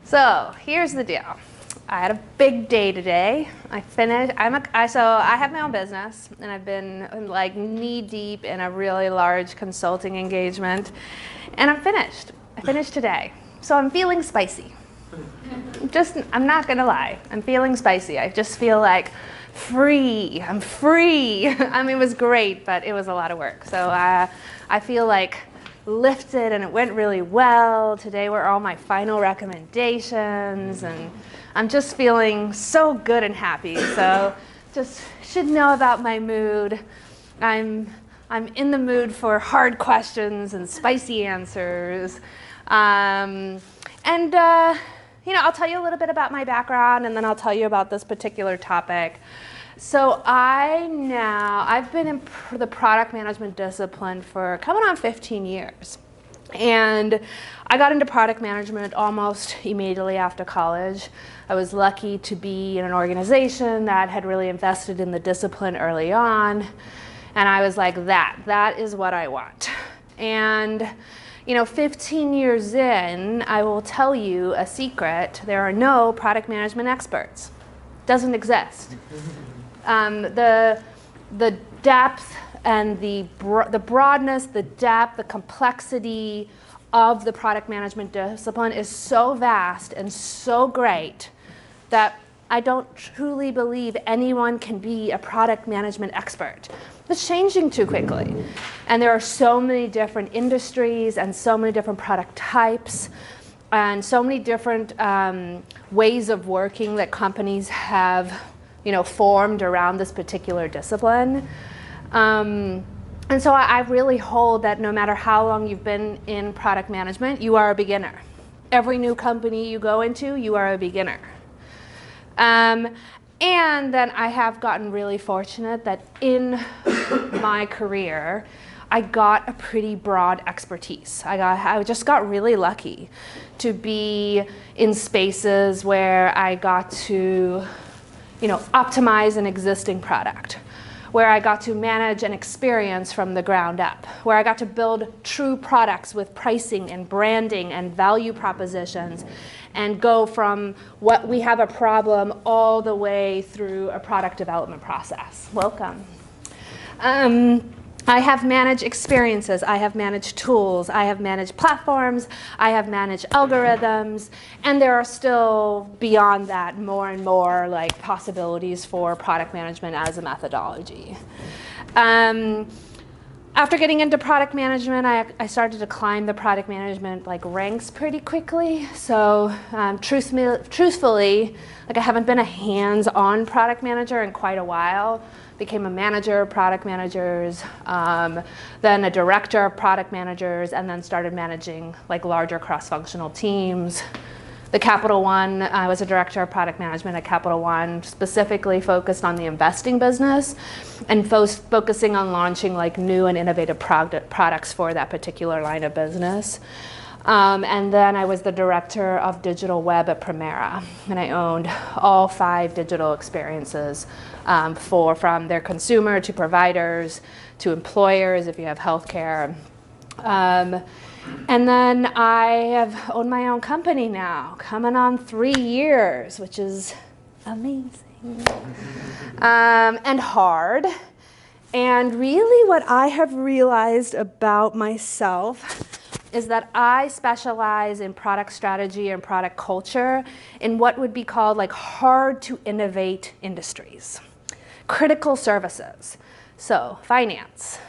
So here's the deal. I had a big day today. I finished. So I have my own business, and I've been like knee deep in a really large consulting engagement, and I'm finished. I finished today, so I'm feeling spicy. I'm not gonna lie. I'm feeling spicy. I just feel like free. I'm free. I mean, it was great, but it was a lot of work. So I feel like lifted, and it went really well. Today were all my final recommendations, and I'm just feeling so good and happy. So just should know about my mood. I'm in the mood for hard questions and spicy answers. I'll tell you a little bit about my background, and then I'll tell you about this particular topic. So I've been in the product management discipline for coming on 15 years. And I got into product management almost immediately after college. I was lucky to be in an organization that had really invested in the discipline early on. And I was like, that is what I want. And 15 years in, I will tell you a secret. There are no product management experts. Doesn't exist. The depth and the broadness, the depth, the complexity of the product management discipline is so vast and so great that I don't truly believe anyone can be a product management expert. It's changing too quickly. And there are so many different industries and so many different product types and so many different ways of working that companies have formed around this particular discipline. And so I really hold that no matter how long you've been in product management, you are a beginner. Every new company you go into, you are a beginner. And then I have gotten really fortunate that in my career, I got a pretty broad expertise. I just got really lucky to be in spaces where I got to optimize an existing product, where I got to manage an experience from the ground up, where I got to build true products with pricing and branding and value propositions, and go from what we have a problem all the way through a product development process. Welcome. I have managed experiences, I have managed tools, I have managed platforms, I have managed algorithms, and there are still beyond that more and more possibilities for product management as a methodology. After getting into product management, I started to climb the product management ranks pretty quickly. So truthfully, I haven't been a hands-on product manager in quite a while. Became a manager of product managers, then a director of product managers, and then started managing larger cross-functional teams. The Capital One, I was a director of product management at Capital One, specifically focused on the investing business and focusing on launching new and innovative products for that particular line of business. And then I was the director of digital web at Primera, and I owned all 5 digital experiences from their consumer to providers to employers if you have healthcare. And then I have owned my own company now, coming on 3 years, which is amazing and hard. And really what I have realized about myself is that I specialize in product strategy and product culture in what would be called hard to innovate industries. Critical services, so finance,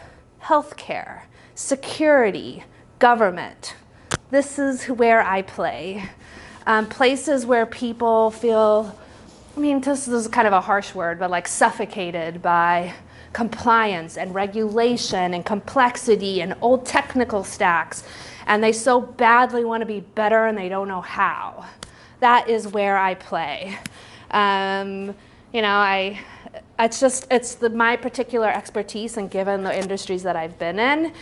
healthcare, security, government. This is where I play. Places where people feel, this is kind of a harsh word, but suffocated by compliance and regulation and complexity and old technical stacks, and they so badly want to be better and they don't know how. That is where I play. It's my particular expertise, and given the industries that I've been in,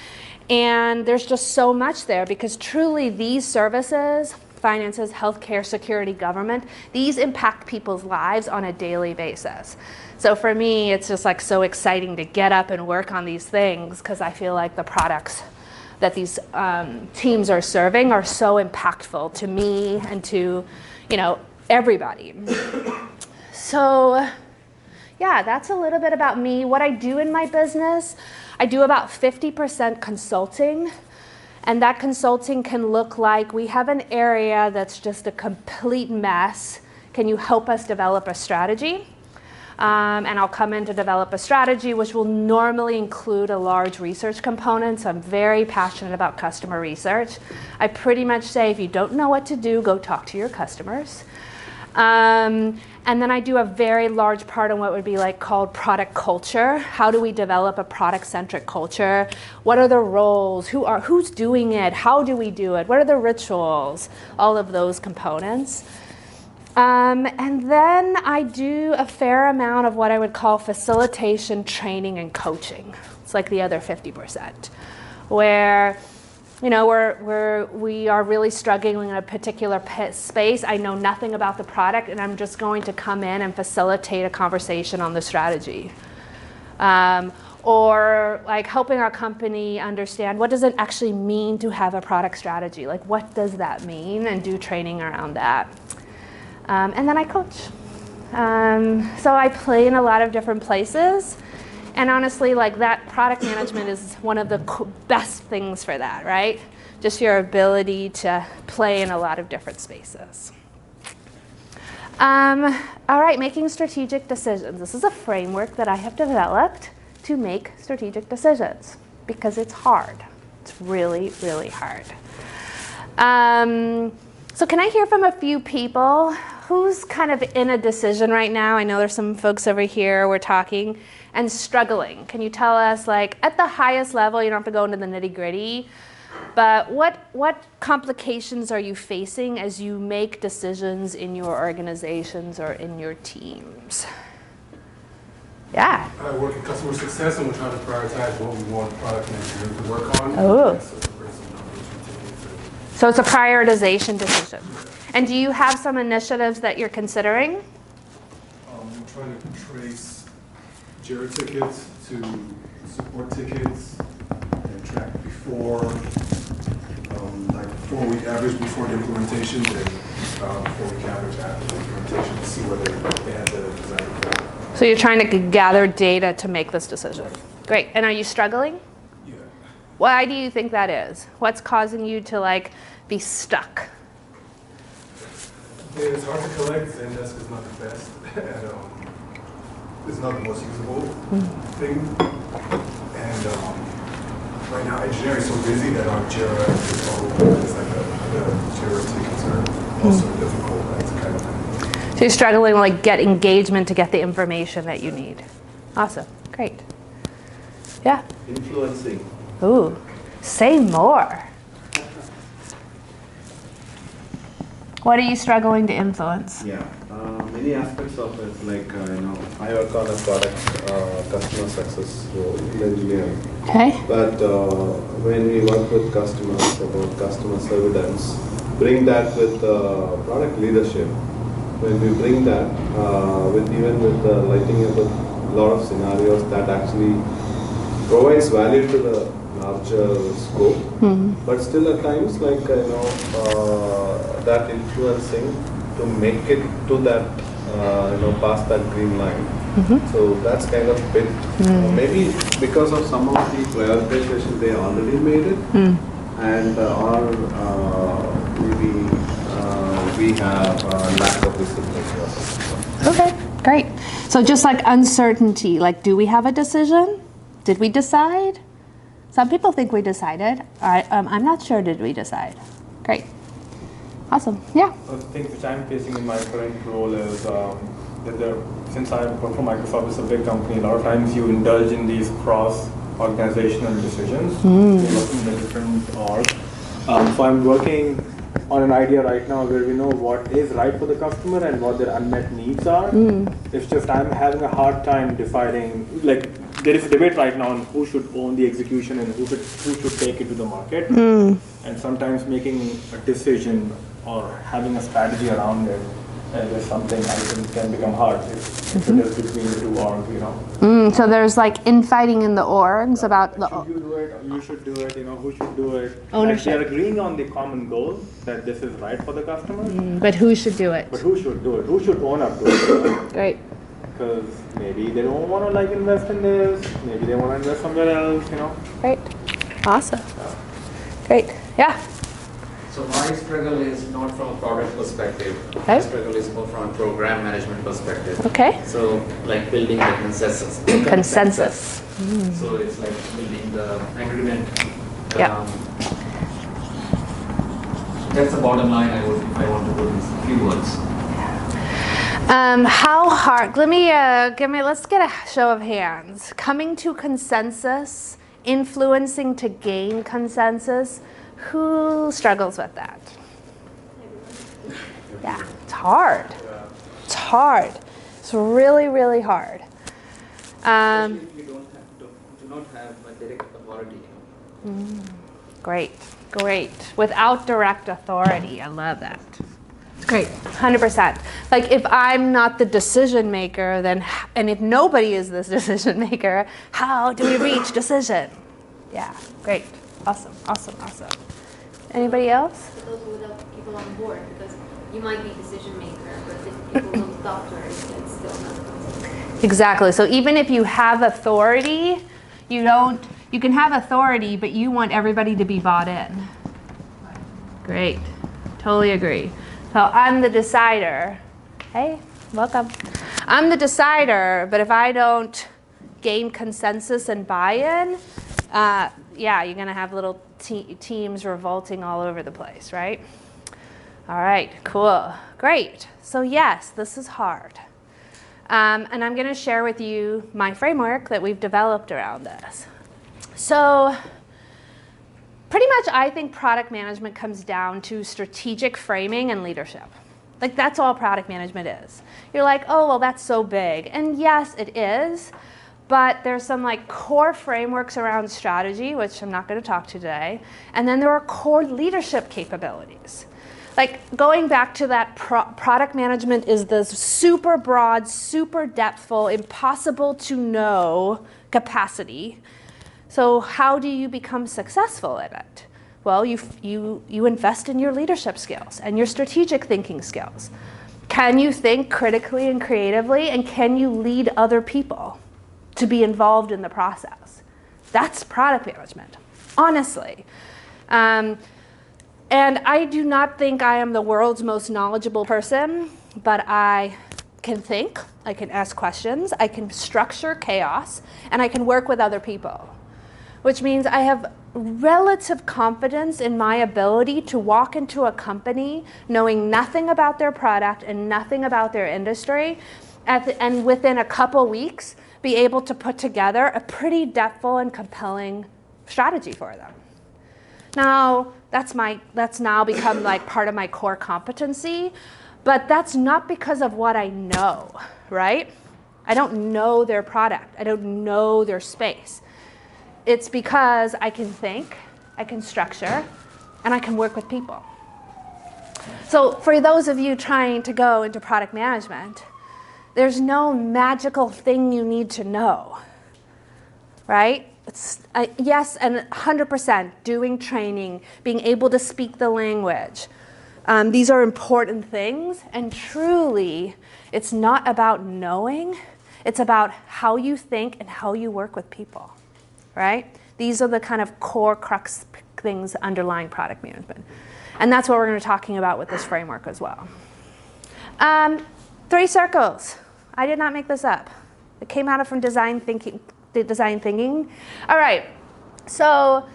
and there's just so much there because truly these services, finances, healthcare, security, government, these impact people's lives on a daily basis. So for me, it's just so exciting to get up and work on these things because I feel like the products that these teams are serving are so impactful to me and to, everybody. So yeah, that's a little bit about me. What I do in my business, I do about 50% consulting. And that consulting can look like we have an area that's just a complete mess. Can you help us develop a strategy? And I'll come in to develop a strategy, which will normally include a large research component. So I'm very passionate about customer research. I pretty much say, if you don't know what to do, go talk to your customers. And then I do a very large part on what would be like called product culture. How do we develop a product-centric culture? What are the roles? Who's doing it? How do we do it? What are the rituals? All of those components. And then I do a fair amount of what I would call facilitation, training, and coaching. It's like the other 50%, where we are really struggling in a particular space. I know nothing about the product, and I'm just going to come in and facilitate a conversation on the strategy. Or like helping our company understand, what does it actually mean to have a product strategy? Like, what does that mean? And do training around that. And then I coach. So I play in a lot of different places. And honestly, like that product management is one of the best things for that, right? Just your ability to play in a lot of different spaces. All right, making strategic decisions. This is a framework that I have developed to make strategic decisions because it's hard. It's really, really hard. So can I hear from a few people? Who's kind of in a decision right now? I know there's some folks over here, we're talking, and struggling. Can you tell us, like, at the highest level, you don't have to go into the nitty-gritty, but what complications are you facing as you make decisions in your organizations or in your teams? Yeah. I work in customer success, and we're trying to prioritize what we want product management to work on. Oh. So it's a prioritization decision. And do you have some initiatives that you're considering? I'm trying to trace JIRA tickets to support tickets and track before, like 4-week average before the implementation, then 4-week average after the implementation to see whether they had the desired result. So you're trying to gather data to make this decision. Great. And are you struggling? Yeah. Why do you think that is? What's causing you to like be stuck? Yeah, it's hard to collect. Zendesk is not the best. And, it's not the most usable thing. And right now, engineering is so busy that our JIRA is all over. It's like the JIRA tickets are also difficult. That's kind of. So you're struggling to like get engagement to get the information that you need. Awesome. Great. Yeah. Influencing. Ooh. Say more. What are you struggling to influence? Yeah, many aspects of it. Like I work on a product customer success role in engineering. Okay. But when we work with customers about customer surveillance, bring that with product leadership. When we bring that with lighting up a lot of scenarios that actually provides value to the larger scope, but still at times that influencing to make it to that past that green line. So that's kind of bit maybe because of some of the prioritization they already made it, and or maybe we have lack of visibility or something. Okay, great. So just like uncertainty, like do we have a decision? Did we decide? Some people think we decided. I'm not sure, did we decide? Great. Awesome, yeah. The thing which I'm facing in my current role is since I work for Microsoft, it's a big company, a lot of times you indulge in these cross-organizational decisions. You're working in a different org. So I'm working on an idea right now where we know what is right for the customer and what their unmet needs are. It's just I'm having a hard time deciding, like, there is a debate right now on who should own the execution and who should take it to the market. And sometimes making a decision or having a strategy around it And there's something I think can become hard if it is between the two orgs, you know. So there's like infighting in the orgs about the. Should you do it, or you should do it, you know, who should do it. Ownership. Like they're agreeing on the common goal that this is right for the customer. But who should do it? But who should do it? Who should own up to it? Great. Because maybe they don't want to like invest in this, maybe they want to invest somewhere else, you know. Great. Awesome. Great. Yeah. So my struggle is not from a product perspective. Okay. My struggle is more from a program management perspective. Okay. So like building the consensus. Consensus. So it's like building the agreement. Yeah. That's the bottom line I would, if I want to put in a few words. How hard? Let's get a show of hands. Coming to consensus, influencing to gain consensus. Who struggles with that? Yeah, it's hard. It's hard. It's really, really hard. Especially if you do not have a direct authority. You know. Great, great. Without direct authority, I love that. It's great, 100%. Like if I'm not the decision maker, then, and if nobody is the decision maker, how do we reach decision? Yeah, great, awesome, awesome, awesome. Anybody else? But also without people on board, because you might be decision maker, but if people don't talk to her, it's still not. Exactly. So even if you have authority, you can have authority, but you want everybody to be bought in. Great. Totally agree. So I'm the decider. Hey, welcome. I'm the decider, but if I don't gain consensus and buy-in, yeah, you're going to have little teams revolting all over the place, right? All right, cool. Great. So yes, this is hard. And I'm going to share with you my framework that we've developed around this. So pretty much I think product management comes down to strategic framing and leadership. Like that's all product management is. You're like, oh, well, that's so big. And yes, it is. But there's some like core frameworks around strategy, which I'm not going to talk to today. And then there are core leadership capabilities. Like going back to that product management is the super broad, super depthful, impossible to know capacity. So how do you become successful at it? Well, you invest in your leadership skills and your strategic thinking skills. Can you think critically and creatively, and can you lead other people to be involved in the process? That's product management, honestly. And I do not think I am the world's most knowledgeable person, but I can think, I can ask questions, I can structure chaos, and I can work with other people, which means I have relative confidence in my ability to walk into a company knowing nothing about their product and nothing about their industry, and within a couple weeks, be able to put together a pretty depthful and compelling strategy for them. Now, that's now become like part of my core competency, but that's not because of what I know, right? I don't know their product. I don't know their space. It's because I can think, I can structure, and I can work with people. So for those of you trying to go into product management, there's no magical thing you need to know, right? Yes, and 100% doing training, being able to speak the language. These are important things, and truly, it's not about knowing, it's about how you think and how you work with people, right? These are the kind of core crux things underlying product management. And that's what we're going to be talking about with this framework as well. 3 circles. I did not make this up. It came out from design thinking. All right, so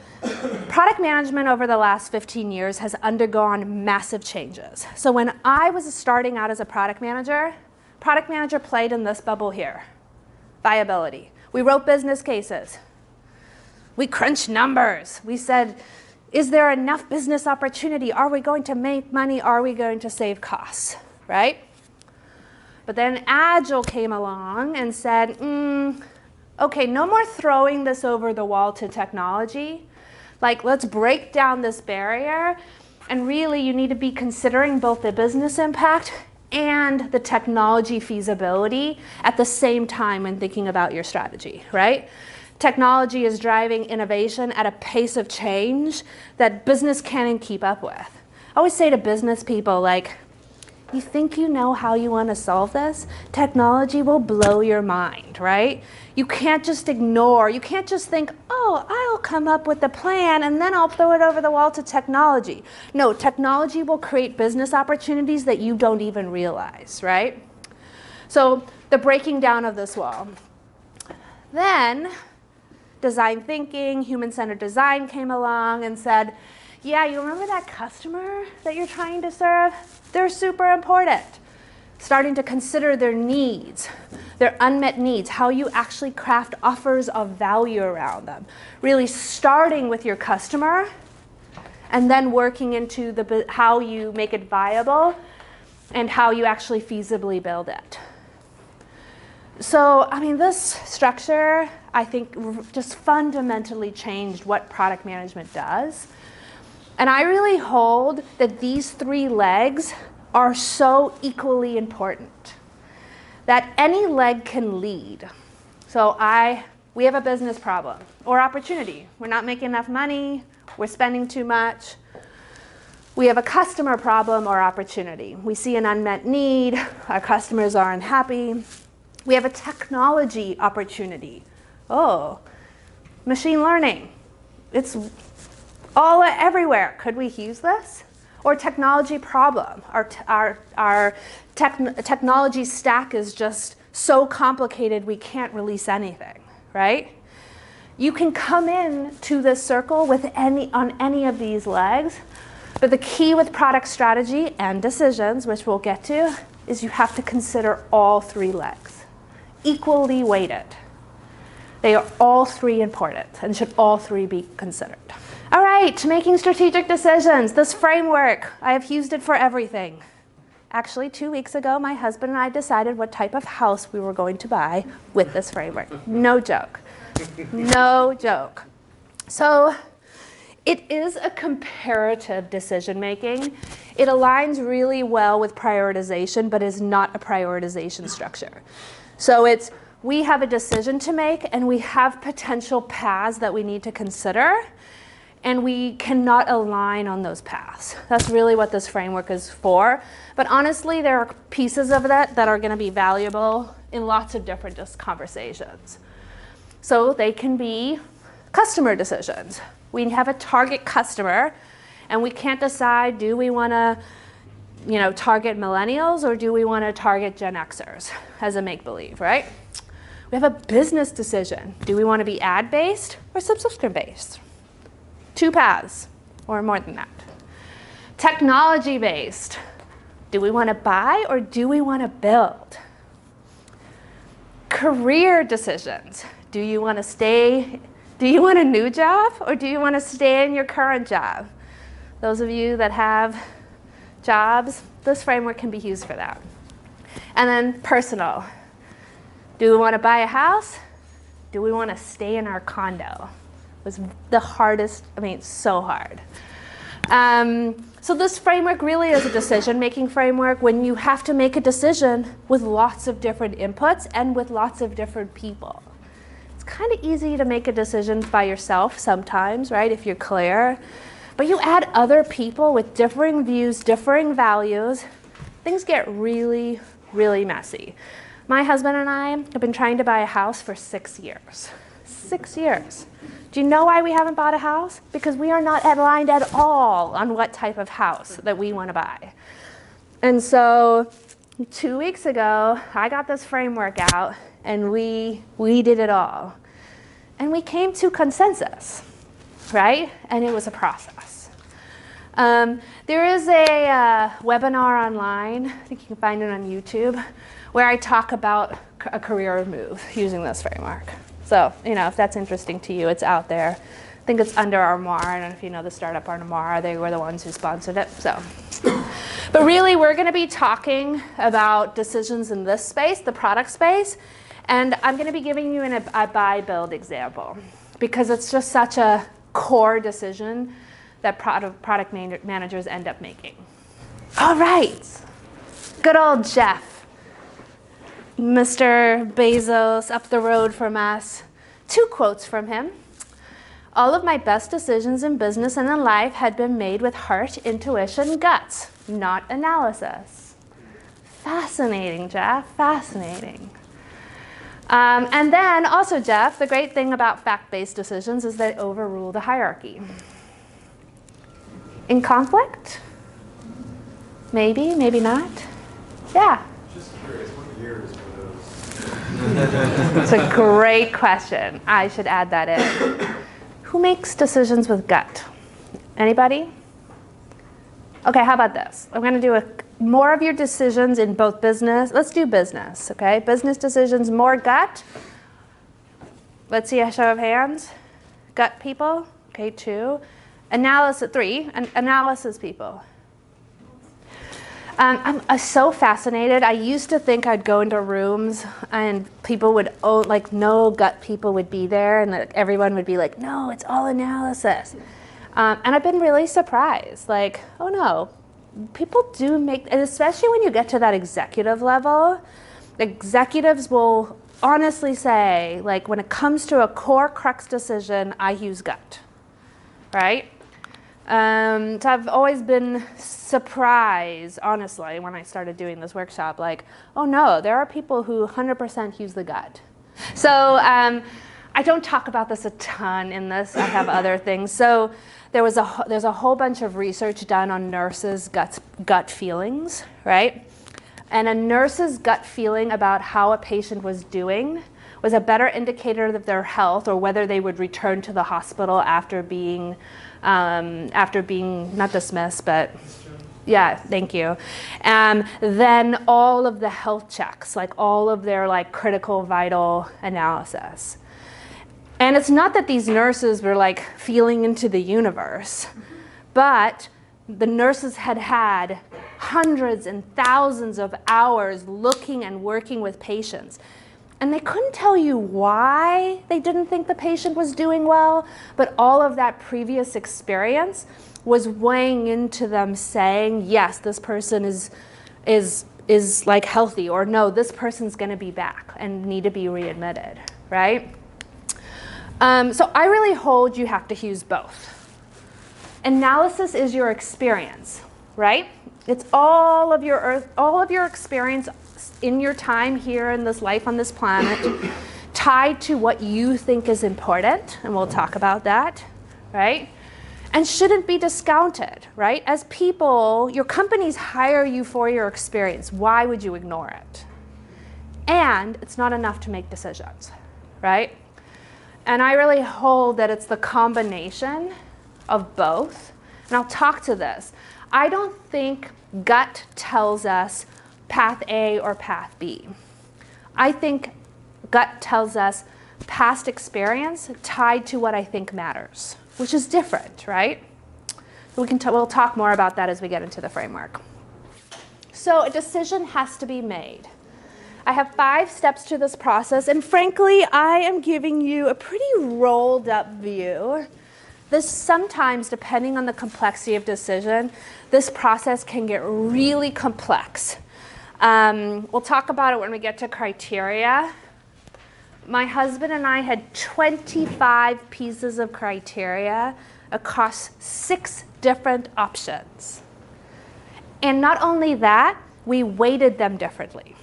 product management over the last 15 years has undergone massive changes. So when I was starting out as a product manager played in this bubble here, viability. We wrote business cases. We crunched numbers. We said, is there enough business opportunity? Are we going to make money? Are we going to save costs, right? But then Agile came along and said, okay, no more throwing this over the wall to technology. Like, let's break down this barrier. And really, you need to be considering both the business impact and the technology feasibility at the same time when thinking about your strategy, right? Technology is driving innovation at a pace of change that business can't keep up with. I always say to business people, like, you think you know how you want to solve this? Technology will blow your mind, right? You can't just ignore, you can't just think, oh, I'll come up with the plan and then I'll throw it over the wall to technology. No, technology will create business opportunities that you don't even realize, right? So the breaking down of this wall. Then design thinking, human-centered design came along and said, yeah, you remember that customer that you're trying to serve? They're super important. Starting to consider their needs, their unmet needs, how you actually craft offers of value around them. Really starting with your customer and then working into how you make it viable and how you actually feasibly build it. So, I mean, this structure, I think, just fundamentally changed what product management does. And I really hold that these 3 legs are so equally important that any leg can lead. So we have a business problem or opportunity. We're not making enough money. We're spending too much. We have a customer problem or opportunity. We see an unmet need. Our customers are unhappy. We have a technology opportunity. Oh, machine learning. It's all everywhere. Could we use this? Or technology problem. Our technology stack is just so complicated we can't release anything, right? You can come in to this circle with on any of these legs, but the key with product strategy and decisions, which we'll get to, is you have to consider all 3 legs, equally weighted. They are all 3 important and should all 3 be considered. All right, making strategic decisions. This framework, I have used it for everything. Actually, 2 weeks ago, my husband and I decided what type of house we were going to buy with this framework. No joke. No joke. So it is a comparative decision making. It aligns really well with prioritization, but is not a prioritization structure. So we have a decision to make, and we have potential paths that we need to consider, and we cannot align on those paths. That's really what this framework is for. But honestly, there are pieces of that are going to be valuable in lots of different conversations. So they can be customer decisions. We have a target customer, and we can't decide, do we want to target millennials or do we want to target Gen Xers as a make-believe, right? We have a business decision. Do we want to be ad-based or subscription-based? 2 paths, or more than that. Technology-based. Do we want to buy or do we want to build? Career decisions. Do you want to stay? Do you want a new job or do you want to stay in your current job? Those of you that have jobs, this framework can be used for that. And then personal. Do we want to buy a house? Do we want to stay in our condo? Was the hardest, so hard. So this framework really is a decision-making framework when you have to make a decision with lots of different inputs and with lots of different people. It's kind of easy to make a decision by yourself sometimes, right, if you're clear. But you add other people with differing views, differing values, things get really, really messy. My husband and I have been trying to buy a house for 6 years. 6 years. Do you know why we haven't bought a house? Because we are not aligned at all on what type of house that we want to buy. And so 2 weeks ago, I got this framework out, and we did it all. And we came to consensus, right? And it was a process. There is a webinar online, I think you can find it on YouTube, where I talk about a career move using this framework. So, if that's interesting to you, it's out there. I think it's under Armoire. I don't know if you know the startup Armoire. They were the ones who sponsored it. So, but really, we're going to be talking about decisions in this space, the product space. And I'm going to be giving you a buy-build example because it's just such a core decision that product managers end up making. All right. Good old Jeff, Mr. Bezos up the road from us. 2 quotes from him. All of my best decisions in business and in life had been made with heart, intuition, guts, not analysis. Fascinating, Jeff, fascinating. And then also, Jeff, the great thing about fact-based decisions is they overrule the hierarchy. In conflict? Maybe, maybe not. Yeah. Just curious, what years were those? It's a great question. I should add that in. Who makes decisions with gut? Anybody? Okay, how about this? I'm going to do more of your decisions in both business. Let's do business, okay? Business decisions, more gut. Let's see a show of hands. Gut people, okay, 2. Analysis, 3. Analysis people. I'm so fascinated. I used to think I'd go into rooms and people would, no gut people would be there and that everyone would be like, no, it's all analysis. And I've been really surprised. Like, oh no, people do make, and especially when you get to that executive level, executives will honestly say, like, when it comes to a core crux decision, I use gut, right? So I've always been surprised, honestly, when I started doing this workshop, like, oh no, there are people who 100% use the gut. So I don't talk about this a ton in this. I have other things. So there's a whole bunch of research done on nurses' gut feelings, right? And a nurse's gut feeling about how a patient was doing was a better indicator of their health or whether they would return to the hospital after being not dismissed, but yeah, thank you. Then all of the health checks, like all of their like critical vital analysis. And it's not that these nurses were like feeling into the universe, but the nurses had had hundreds and thousands of hours looking and working with patients. And they couldn't tell you why they didn't think the patient was doing well, but all of that previous experience was weighing into them saying, yes, this person is like healthy, or no, this person's gonna be back and need to be readmitted, right? So I really hold you have to use both. Analysis is your experience, right? It's all of your experience in your time here in this life on this planet, tied to what you think is important, and we'll talk about that, right? And shouldn't be discounted, right? As people, your companies hire you for your experience. Why would you ignore it? And it's not enough to make decisions, right? And I really hold that it's the combination of both. And I'll talk to this. I don't think gut tells us path A or path B. I think gut tells us past experience tied to what I think matters, which is different, right? We'll talk more about that as we get into the framework. So a decision has to be made. I have 5 steps to this process, and frankly, I am giving you a pretty rolled up view. This sometimes, depending on the complexity of decision, this process can get really complex. We'll talk about it when we get to criteria. My husband and I had 25 pieces of criteria across 6 different options. And not only that, we weighted them differently.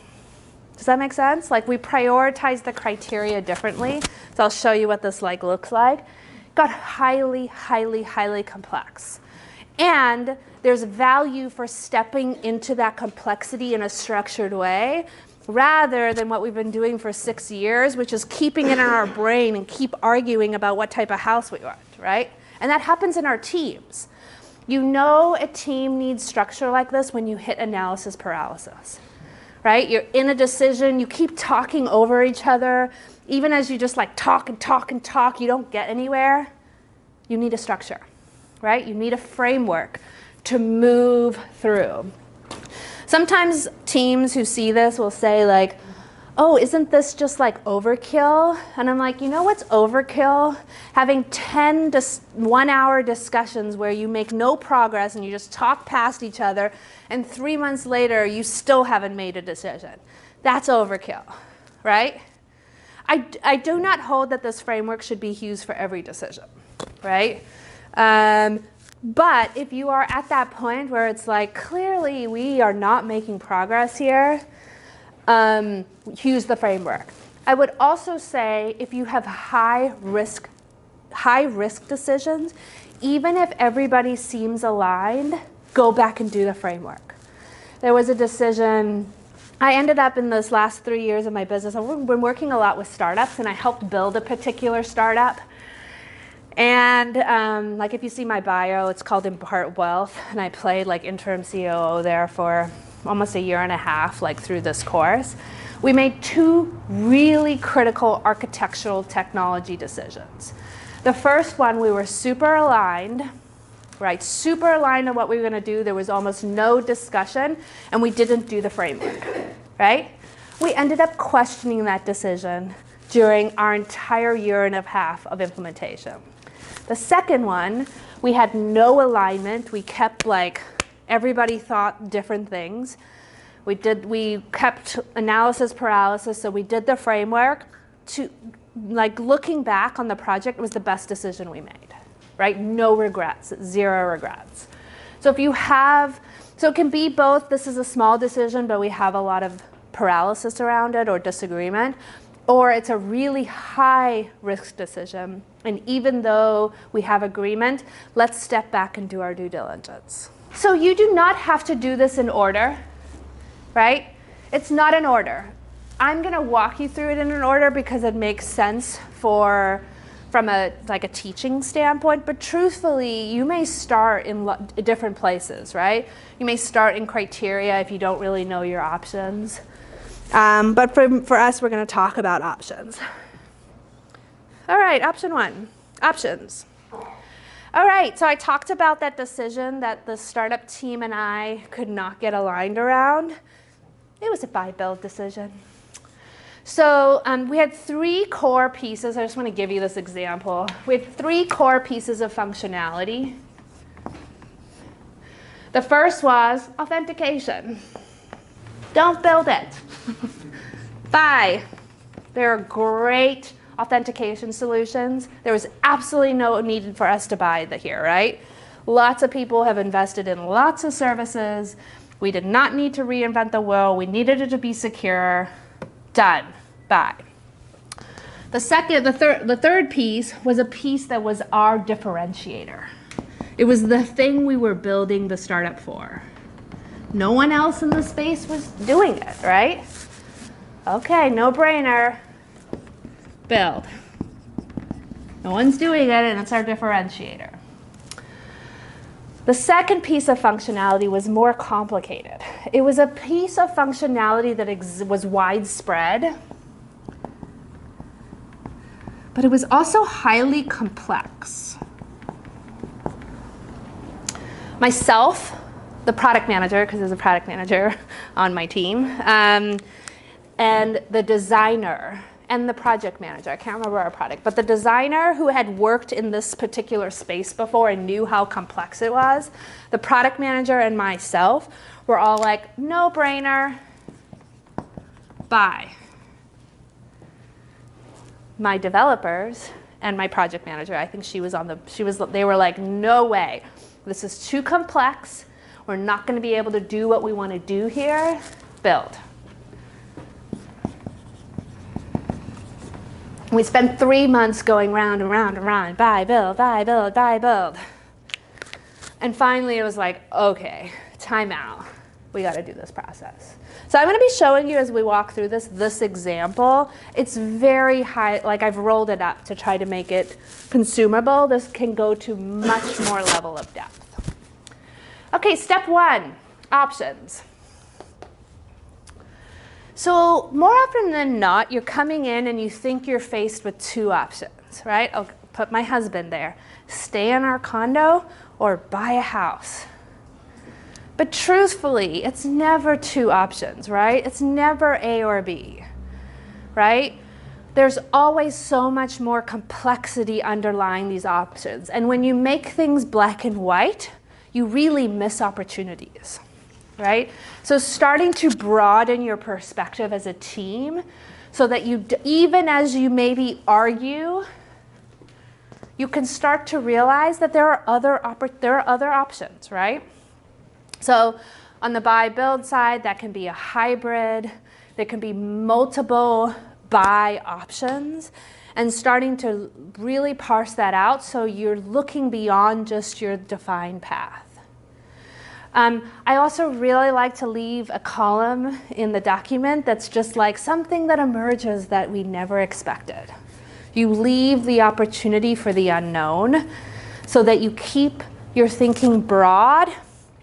Does that make sense? Like, we prioritized the criteria differently. So I'll show you what this looks like. Got highly, highly, highly complex. And there's value for stepping into that complexity in a structured way, rather than what we've been doing for 6 years, which is keeping it in our brain and keep arguing about what type of house we want, right? And that happens in our teams. You know a team needs structure like this when you hit analysis paralysis, right? You're in a decision, you keep talking over each other, even as you just like talk and talk and talk, you don't get anywhere. You need a structure, right? You need a framework to move through. Sometimes teams who see this will say like, oh, isn't this just like overkill? And I'm like, you know what's overkill? Having 10 1-hour discussions where you make no progress and you just talk past each other, and 3 months later you still haven't made a decision. That's overkill, right? I do not hold that this framework should be used for every decision, right? But if you are at that point where it's like, clearly we are not making progress here, use the framework. I would also say if you have high risk decisions, even if everybody seems aligned, go back and do the framework. There was a decision, I ended up in those last 3 years of my business, I've been working a lot with startups, and I helped build a particular startup. And like if you see my bio, it's called Impart Wealth, and I played like interim COO there for almost a year and a half, like through this course. We made 2 really critical architectural technology decisions. The first one, we were super aligned, right? Super aligned on what we were going to do. There was almost no discussion, and we didn't do the framework, right? We ended up questioning that decision during our entire year and a half of implementation. The second one, we had no alignment. We kept like, everybody thought different things. We kept analysis paralysis, so we did the framework. To like looking back on the project, it was the best decision we made, right? No regrets, 0 regrets. So if you have, so it can be both, this is a small decision, but we have a lot of paralysis around it or disagreement, or it's a really high risk decision. And even though we have agreement, let's step back and do our due diligence. So you do not have to do this in order, right? It's not in order. I'm going to walk you through it in an order because it makes sense from a teaching standpoint, but truthfully, you may start in different places, right? You may start in criteria if you don't really know your options. But for us, we're going to talk about options. All right, option 1, options. All right, so I talked about that decision that the startup team and I could not get aligned around. It was a buy-build decision. So we had 3 core pieces. I just want to give you this example. We had 3 core pieces of functionality. The first was authentication. Don't build it. Buy. There are great authentication solutions. There was absolutely no need for us to buy here, right? Lots of people have invested in lots of services. We did not need to reinvent the wheel. We needed it to be secure. Done. Buy. The third piece was a piece that was our differentiator. It was the thing we were building the startup for. No one else in the space was doing it, right? Okay, no brainer. Build. No one's doing it, and it's our differentiator. The second piece of functionality was more complicated. It was a piece of functionality that was widespread, but it was also highly complex. Myself, the product manager, because there's a product manager on my team, and the designer, and the project manager, I can't remember our product, but the designer who had worked in this particular space before and knew how complex it was, the product manager and myself were all like, no brainer, buy. My developers and my project manager, I think they were like, no way, this is too complex, we're not gonna be able to do what we wanna do here, build. We spent 3 months going round and round and round, buy, build, buy, build, buy, build. And finally it was like, okay, time out. We gotta do this process. So I'm gonna be showing you as we walk through this example. It's very high, like I've rolled it up to try to make it consumable. This can go to much more level of depth. Okay, step 1, options. So more often than not, you're coming in and you think you're faced with 2 options, right? I'll put my husband there. Stay in our condo or buy a house. But truthfully, it's never 2 options, right? It's never A or B. right? There's always so much more complexity underlying these options. And when you make things black and white, you really miss opportunities, right? So starting to broaden your perspective as a team so that you, even as you maybe argue, you can start to realize that there are other options, right? So on the buy build side, that can be a hybrid. There can be multiple buy options, and starting to really parse that out so you're looking beyond just your defined path. I also really like to leave a column in the document that's just like something that emerges that we never expected. You leave the opportunity for the unknown so that you keep your thinking broad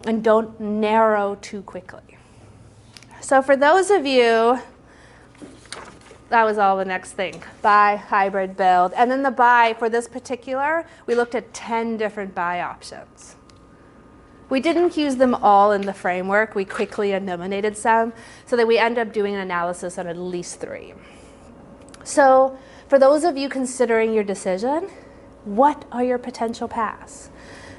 and don't narrow too quickly. So for those of you, that was all the next thing. Buy, hybrid, build. And then the buy, for this particular, we looked at 10 different buy options. We didn't use them all in the framework. We quickly eliminated some so that we end up doing an analysis on at least 3. So for those of you considering your decision, what are your potential paths?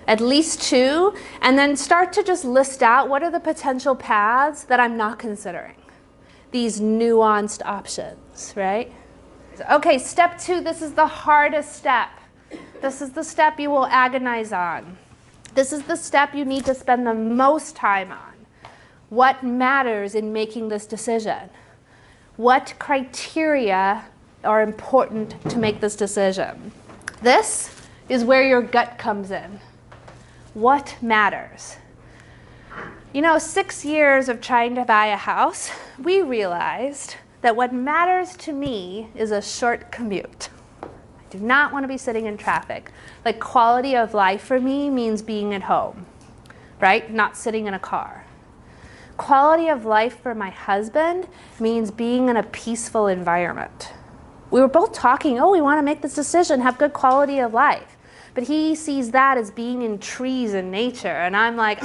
At least 2, and then start to just list out what are the potential paths that I'm not considering. These nuanced options, right? Okay, step 2, this is the hardest step. This is the step you will agonize on. This is the step you need to spend the most time on. What matters in making this decision? What criteria are important to make this decision? This is where your gut comes in. What matters? You know, 6 years of trying to buy a house, we realized that what matters to me is a short commute. I do not want to be sitting in traffic. Like, quality of life for me means being at home, right? Not sitting in a car. Quality of life for my husband means being in a peaceful environment. We were both talking, oh, we want to make this decision, have good quality of life. But he sees that as being in trees and nature. And I'm like,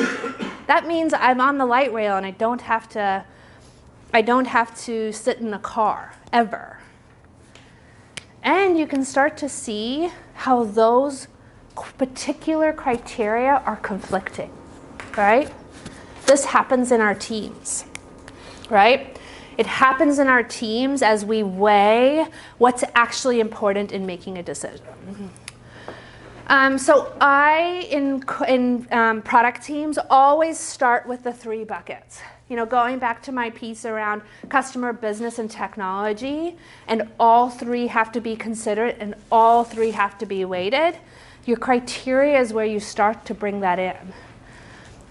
that means I'm on the light rail and I don't have to sit in a car, ever. And you can start to see how those particular criteria are conflicting, right? This happens in our teams, right? It happens in our teams as we weigh what's actually important in making a decision. So I, in product teams, always start with the 3 buckets. You know, going back to my piece around customer, business, and technology, and all 3 have to be considered and all 3 have to be weighted. Your criteria is where you start to bring that in.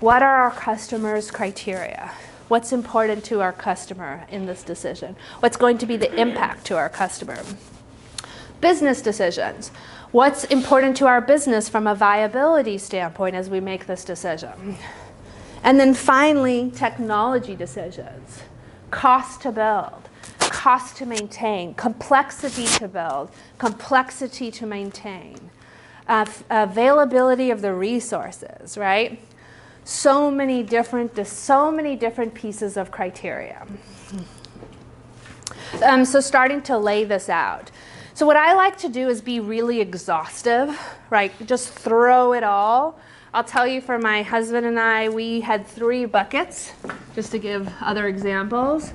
What are our customers' criteria? What's important to our customer in this decision? What's going to be the impact to our customer? Business decisions. What's important to our business from a viability standpoint as we make this decision? And then finally, technology decisions. Cost to build, cost to maintain, complexity to build, complexity to maintain, availability of the resources, right? So many different pieces of criteria. So starting to lay this out. So what I like to do is be really exhaustive, right? Just throw it all. I'll tell you, for my husband and I, we had 3 buckets, just to give other examples.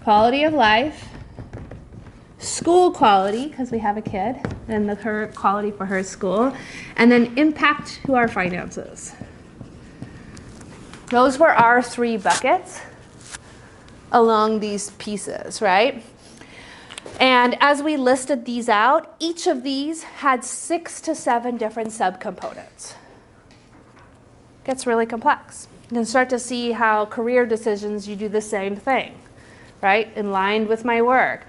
Quality of life, school quality, because we have a kid, and her quality for her school, and then impact to our finances. Those were our 3 buckets along these pieces, right? And as we listed these out, each of these had 6 to 7 different subcomponents. Gets really complex. You can start to see how career decisions, you do the same thing, right? In line with my work.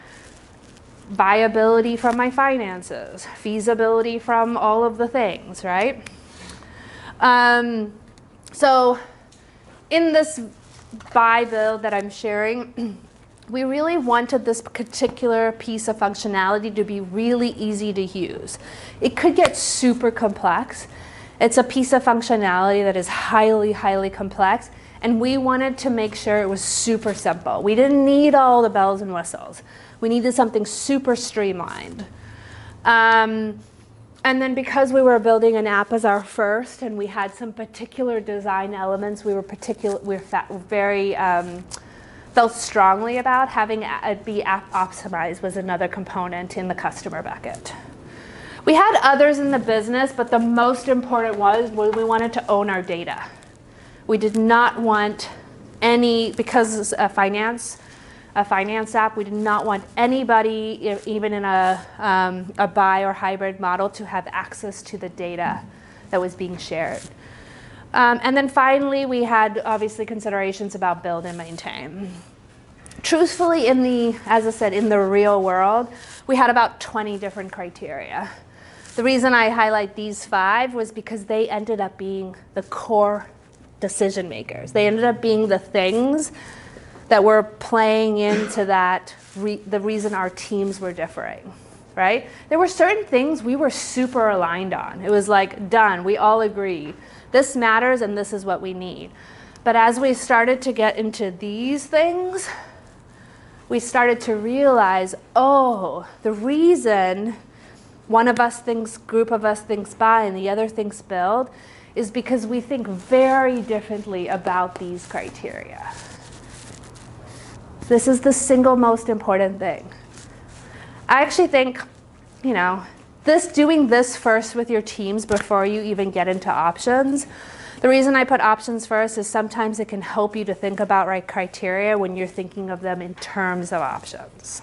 Viability from my finances. Feasibility from all of the things, right? So in this buy build that I'm sharing, we really wanted this particular piece of functionality to be really easy to use. It could get super complex. It's a piece of functionality that is highly, highly complex, And we wanted to make sure it was super simple. We didn't need all the bells and whistles. We needed something super streamlined. And then because we were building an app as our first, and we had some particular design elements felt strongly about, having it be app optimized was another component in the customer bucket. We had others in the business, but the most important was we wanted to own our data. We did not want any, because it's a finance app, we did not want anybody, even in a buy or hybrid model, to have access to the data that was being shared. And then finally, we had obviously considerations about build and maintain. Truthfully, as I said, in the real world, we had about 20 different criteria. The reason I highlight these 5 was because they ended up being the core decision makers. They ended up being the things that were playing into that, the reason our teams were differing, right? There were certain things we were super aligned on. It was like, done, we all agree. This matters and this is what we need. But as we started to get into these things, we started to realize, oh, the reason one of us thinks, group of us thinks buy and the other thinks build is because we think very differently about these criteria. This is the single most important thing. I actually think, doing this first with your teams before you even get into options. The reason I put options first is sometimes it can help you to think about right criteria when you're thinking of them in terms of options.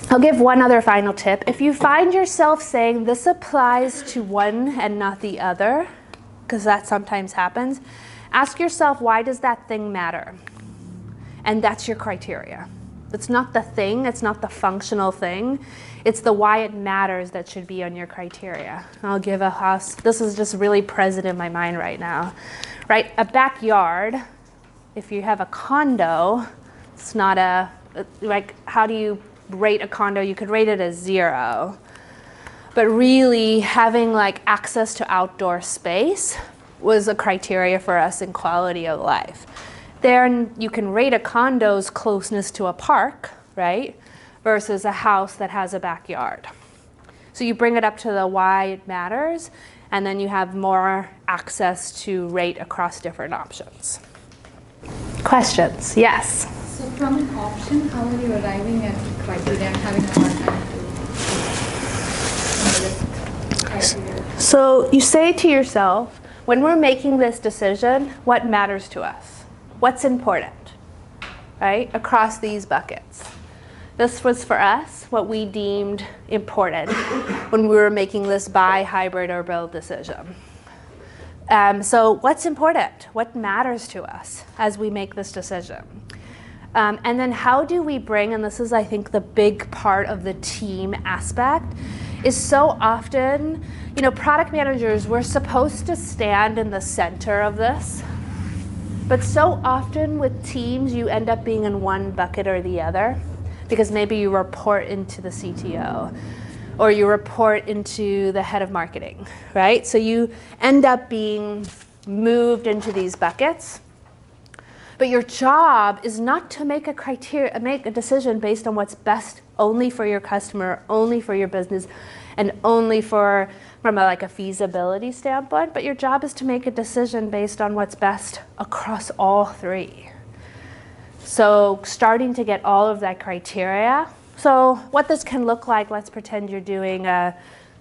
I'll give one other final tip. If you find yourself saying this applies to one and not the other, because that sometimes happens, ask yourself, why does that thing matter? And that's your criteria. It's not the thing, it's not the functional thing, it's the why it matters that should be on your criteria. I'll give a house, this is just really present in my mind right now, right? A backyard, if you have a condo, it's not like, how do you rate a condo? You could rate it as 0. But really having like access to outdoor space was a criteria for us in quality of life. There you can rate a condo's closeness to a park, right? Versus a house that has a backyard. So you bring it up to the why it matters, and then you have more access to rate across different options. Questions? Yes? So from an option, how are you arriving at criteria and having a hard time to criteria? So you say to yourself, when we're making this decision, what matters to us? What's important, right? Across these buckets. This was for us what we deemed important when we were making this buy, hybrid, or build decision. So what's important? What matters to us as we make this decision? And then how do we bring, and this is I think the big part of the team aspect, is so often, product managers, we're supposed to stand in the center of this. But so often with teams, you end up being in one bucket or the other, because maybe you report into the CTO, or you report into the head of marketing, right? So you end up being moved into these buckets. But your job is not to make a decision based on what's best only for your customer, only for your business, and only from a feasibility standpoint, but your job is to make a decision based on what's best across all 3. So starting to get all of that criteria. So what this can look like, let's pretend you're doing a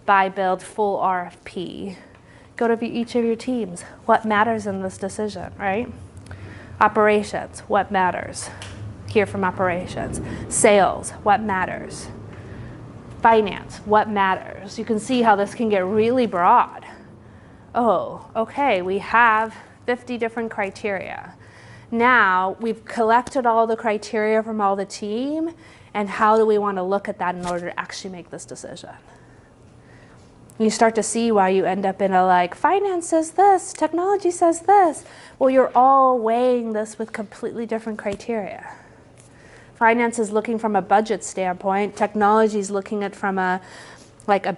buy, build, full RFP. Go to each of your teams. What matters in this decision, right? Operations, what matters? Hear from operations. Sales, what matters? Finance, what matters? You can see how this can get really broad. Oh, okay, we have 50 different criteria. Now we've collected all the criteria from all the team, and how do we want to look at that in order to actually make this decision? You start to see why you end up in a finance says this, technology says this. Well, you're all weighing this with completely different criteria. Finance is looking from a budget standpoint. Technology is looking at from a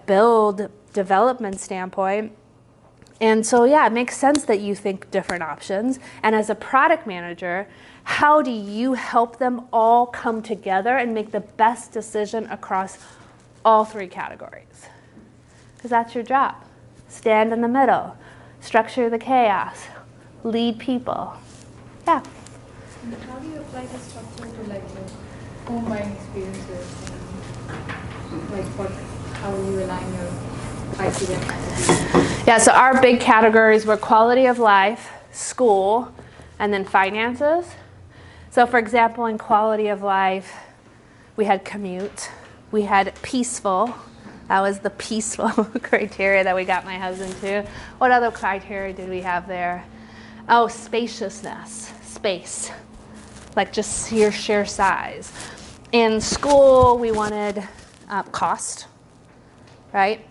build development standpoint. And so, yeah, it makes sense that you think different options. And as a product manager, how do you help them all come together and make the best decision across all three categories? Because that's your job. Stand in the middle, structure the chaos, lead people. Yeah. And how do you apply the structure to like your home buying experiences? And, like how do you align your criteria? Yeah, so our big categories were quality of life, school, and then finances. So for example, in quality of life, we had commute, we had peaceful. That was the peaceful criteria that we got my husband to. What other criteria did we have there? Oh, spaciousness, space, like just sheer size. In school, we wanted cost, right?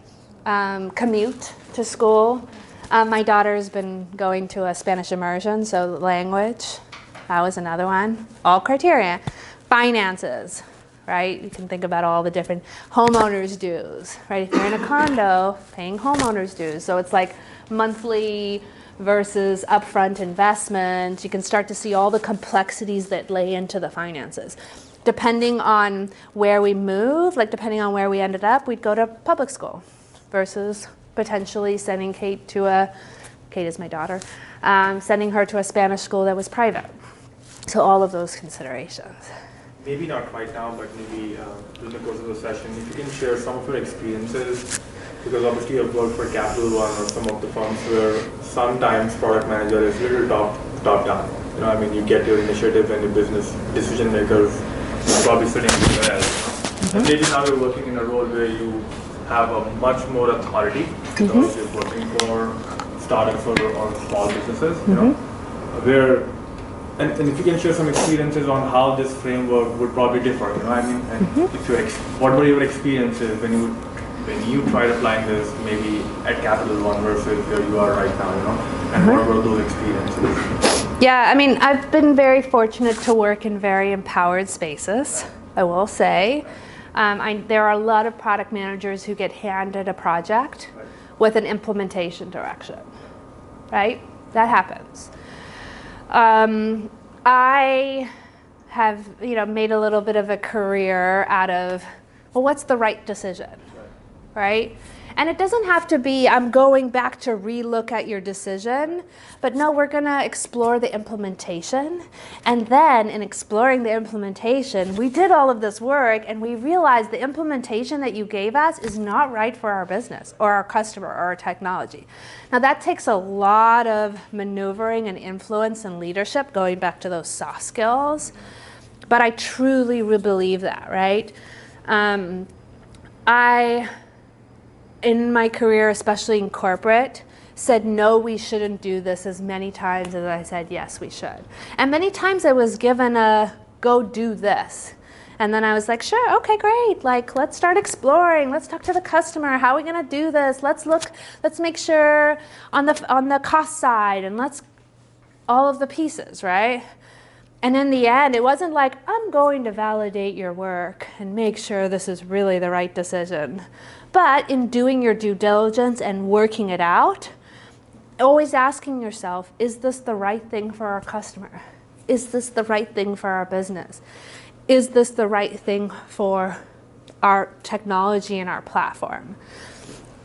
Commute to school. My daughter's been going to a Spanish immersion, so language, that was another one. All criteria. Finances, right? You can think about all the different homeowners dues, right? If you're in a condo, paying homeowners dues. So it's like monthly versus upfront investment. You can start to see all the complexities that lay into the finances. Depending on where we moved, like depending on where we ended up, we'd go to public school versus potentially sending Kate is my daughter, sending her to a Spanish school that was private. So all of those considerations. Maybe not right now, but maybe during the course of the session, if you can share some of your experiences, because obviously you've worked for Capital One or some of the firms where sometimes product manager is a little top down. You know, I mean, you get your initiative and your business decision makers probably sitting somewhere else. And maybe now you're working in a role where you have a much more authority because you're working for startups or small businesses, you know, where, and if you can share some experiences on how this framework would probably differ, you know, I mean, and if you're what were your experiences when you tried applying this maybe at Capital One versus where you are right now, you know, and what were those experiences? Yeah, I mean, I've been very fortunate to work in very empowered spaces, I will say. There are a lot of product managers who get handed a project with an implementation direction, right? That happens. I have, made a little bit of a career out of, well, what's the right decision, right? And it doesn't have to be, I'm going back to relook at your decision, but no, we're gonna explore the implementation. And then in exploring the implementation, we did all of this work and we realized the implementation that you gave us is not right for our business or our customer or our technology. Now that takes a lot of maneuvering and influence and leadership, going back to those soft skills, but I truly believe that, right? In my career, especially in corporate, said no, we shouldn't do this as many times as I said yes, we should. And many times I was given a go do this. And then I was like, sure, okay, great. Like, let's start exploring. Let's talk to the customer. How are we gonna do this? Let's make sure on the cost side, and let's all of the pieces, right? And in the end, it wasn't like, I'm going to validate your work and make sure this is really the right decision. But in doing your due diligence and working it out, always asking yourself, is this the right thing for our customer? Is this the right thing for our business? Is this the right thing for our technology and our platform?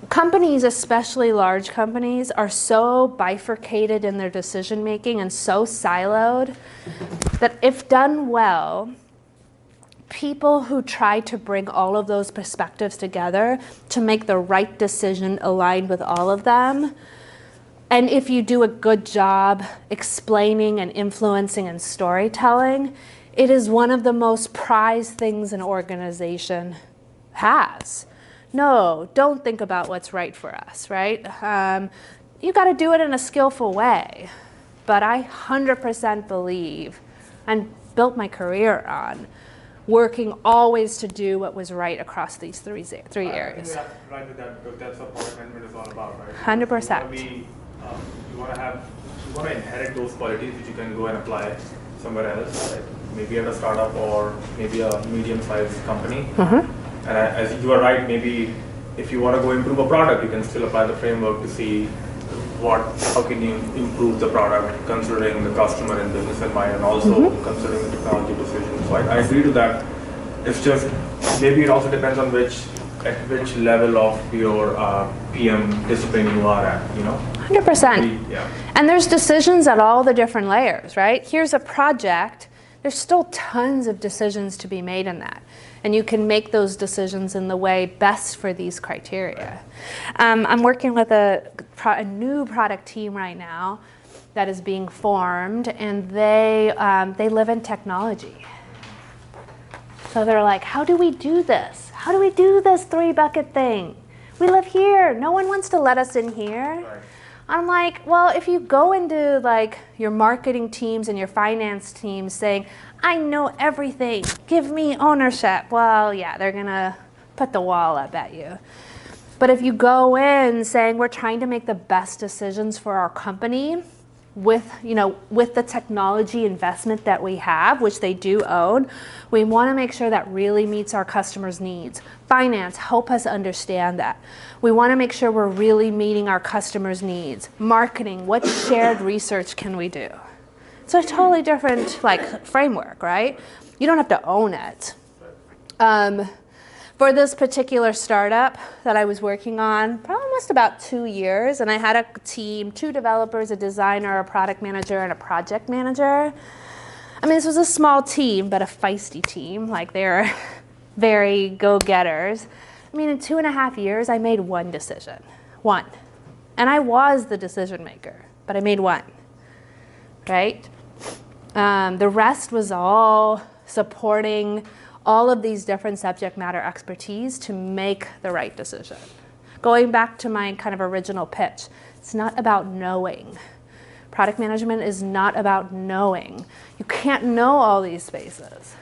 Companies, especially large companies, are so bifurcated in their decision making and so siloed that if done well, people who try to bring all of those perspectives together to make the right decision aligned with all of them, and if you do a good job explaining and influencing and storytelling, it is one of the most prized things an organization has. No, don't think about what's right for us, right? You got to do it in a skillful way. But I 100% believe, and built my career on, working always to do what was right across these three areas. I think that's right with that, because that's what product management is all about, right? 100%. You want to inherit those qualities which you can go and apply somewhere else, right? Maybe at a startup or maybe a medium-sized company. And as you are right, maybe if you want to go improve a product, you can still apply the framework to see how can you improve the product considering the customer and business in mind, and also considering the technology decisions. So I agree to that. It's just, maybe it also depends on at which level of your PM discipline you are at, 100%. Yeah. And there's decisions at all the different layers, right? Here's a project. There's still tons of decisions to be made in that. And you can make those decisions in the way best for these criteria. I'm working with a new product team right now that is being formed, and they live in technology. So they're like, how do we do this? How do we do this 3-bucket thing? We live here. No one wants to let us in here. Right. I'm like, well, if you go into like your marketing teams and your finance teams saying, I know everything, give me ownership. Well, yeah, they're gonna put the wall up at you. But if you go in saying we're trying to make the best decisions for our company with the technology investment that we have, which they do own, we want to make sure that really meets our customers' needs. Finance, help us understand that. We want to make sure we're really meeting our customers' needs. Marketing, what shared research can we do? It's a totally different framework, right? You don't have to own it. For this particular startup that I was working on, probably almost about 2 years, and I had a team, 2 developers, a designer, a product manager, and a project manager. I mean, this was a small team, but a feisty team. Like, they're very go-getters. I mean, in 2.5 years, I made one decision. One. And I was the decision maker, but I made one, right? The rest was all supporting all of these different subject matter expertise to make the right decision. Going back to my kind of original pitch, it's not about knowing. Product management is not about knowing. You can't know all these spaces,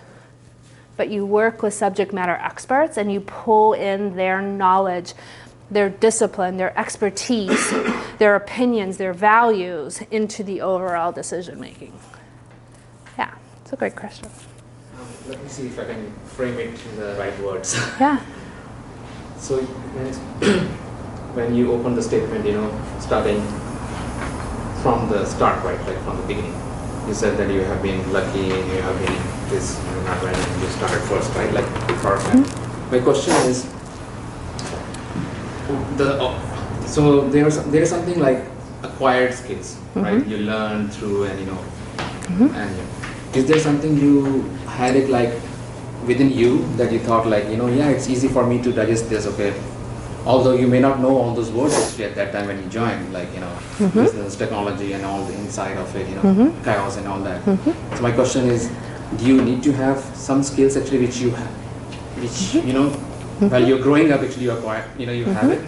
but you work with subject matter experts and you pull in their knowledge, their discipline, their expertise, their opinions, their values into the overall decision making. Yeah, it's a great question. Let me see if I can frame it in the right words. Yeah. So when you open the statement, starting from the start, right, like from the beginning, you said that you have been lucky and you have been this, not when you started first, right, like the product. My question is, so there is something like acquired skills, right? You learn through and is there something you had it like within you that you thought like, yeah, it's easy for me to digest this, okay? Although you may not know all those words actually at that time when you joined, like, business, technology and all the inside of it, chaos and all that. So my question is, do you need to have some skills actually which you have, while you're growing up actually you acquire, you have it?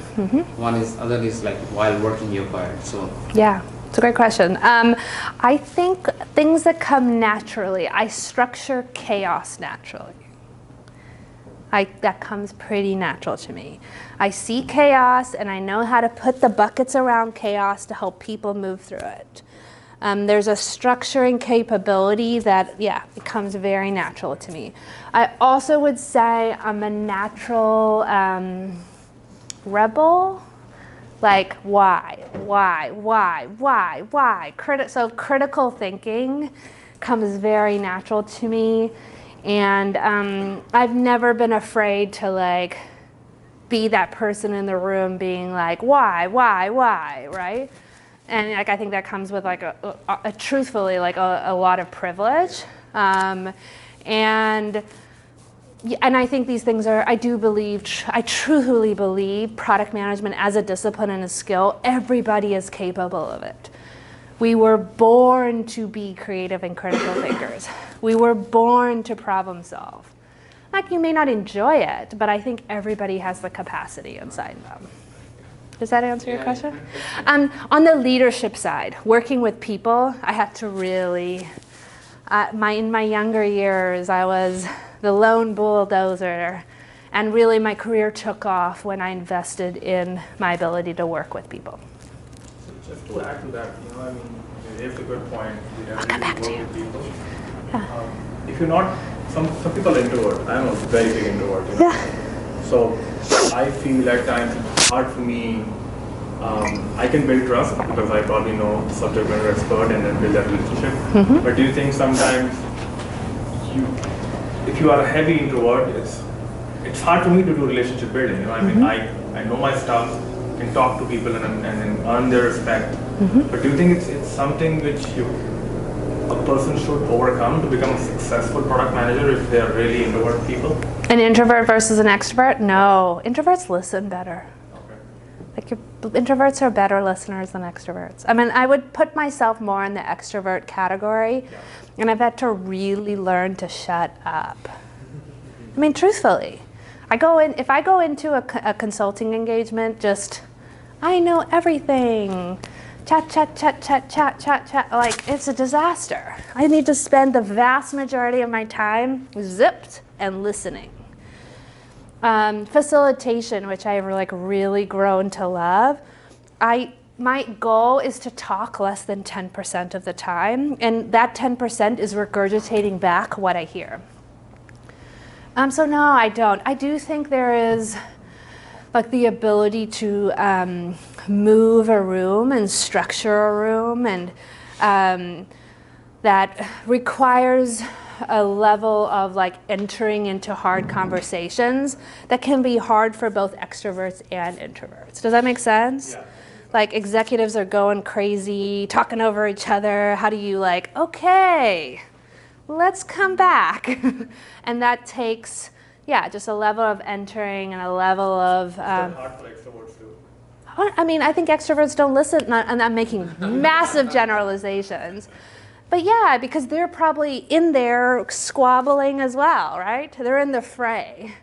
Other is like while working you acquire it, so. Yeah. It's a great question. I think things that come naturally, I structure chaos naturally. That comes pretty natural to me. I see chaos and I know how to put the buckets around chaos to help people move through it. There's a structuring capability that, it comes very natural to me. I also would say I'm a natural rebel. Like, why? So critical thinking comes very natural to me. And I've never been afraid to be that person in the room being like, why, right? And I think that comes with truthfully, a lot of privilege. And I think these things I truly believe product management as a discipline and a skill, everybody is capable of it. We were born to be creative and critical thinkers. We were born to problem solve. You may not enjoy it, but I think everybody has the capacity inside them. Does that answer your question? On the leadership side, working with people, I had to really, in my younger years, I was the lone bulldozer, and really my career took off when I invested in my ability to work with people. So just to add to that, you raised a good point. I'll come back to you. With people. Yeah. If you're not, some people are introvert. I'm a very big introvert. Yeah. So I feel at times it's hard for me I can build trust because I probably know the subject matter expert and then build that relationship. But do you think sometimes if you are a heavy introvert, it's hard for me to do relationship building. You know, I mean, I know my stuff, can talk to people and earn their respect. But do you think it's something which a person should overcome to become a successful product manager if they are really introvert people? An introvert versus an extrovert? No, introverts listen better. Okay. Like introverts are better listeners than extroverts. I mean, I would put myself more in the extrovert category, and I've had to really learn to shut up. I mean, truthfully, if I go into a consulting engagement, I know everything. Chat, chat, chat, chat, chat, chat, chat. Like, it's a disaster. I need to spend the vast majority of my time zipped and listening. Facilitation, which I've really grown to love. My goal is to talk less than 10% of the time, and that 10% is regurgitating back what I hear. So no, I don't. I do think there is the ability to move a room and structure a room, and that requires a level of entering into hard conversations that can be hard for both extroverts and introverts. Does that make sense? Yeah. Executives are going crazy, talking over each other. How do you okay, let's come back. And that takes, just a level of entering and a level of... Is that hard for extroverts too? I mean, I think extroverts don't listen, and I'm making massive generalizations. But yeah, because they're probably in there squabbling as well, right? They're in the fray.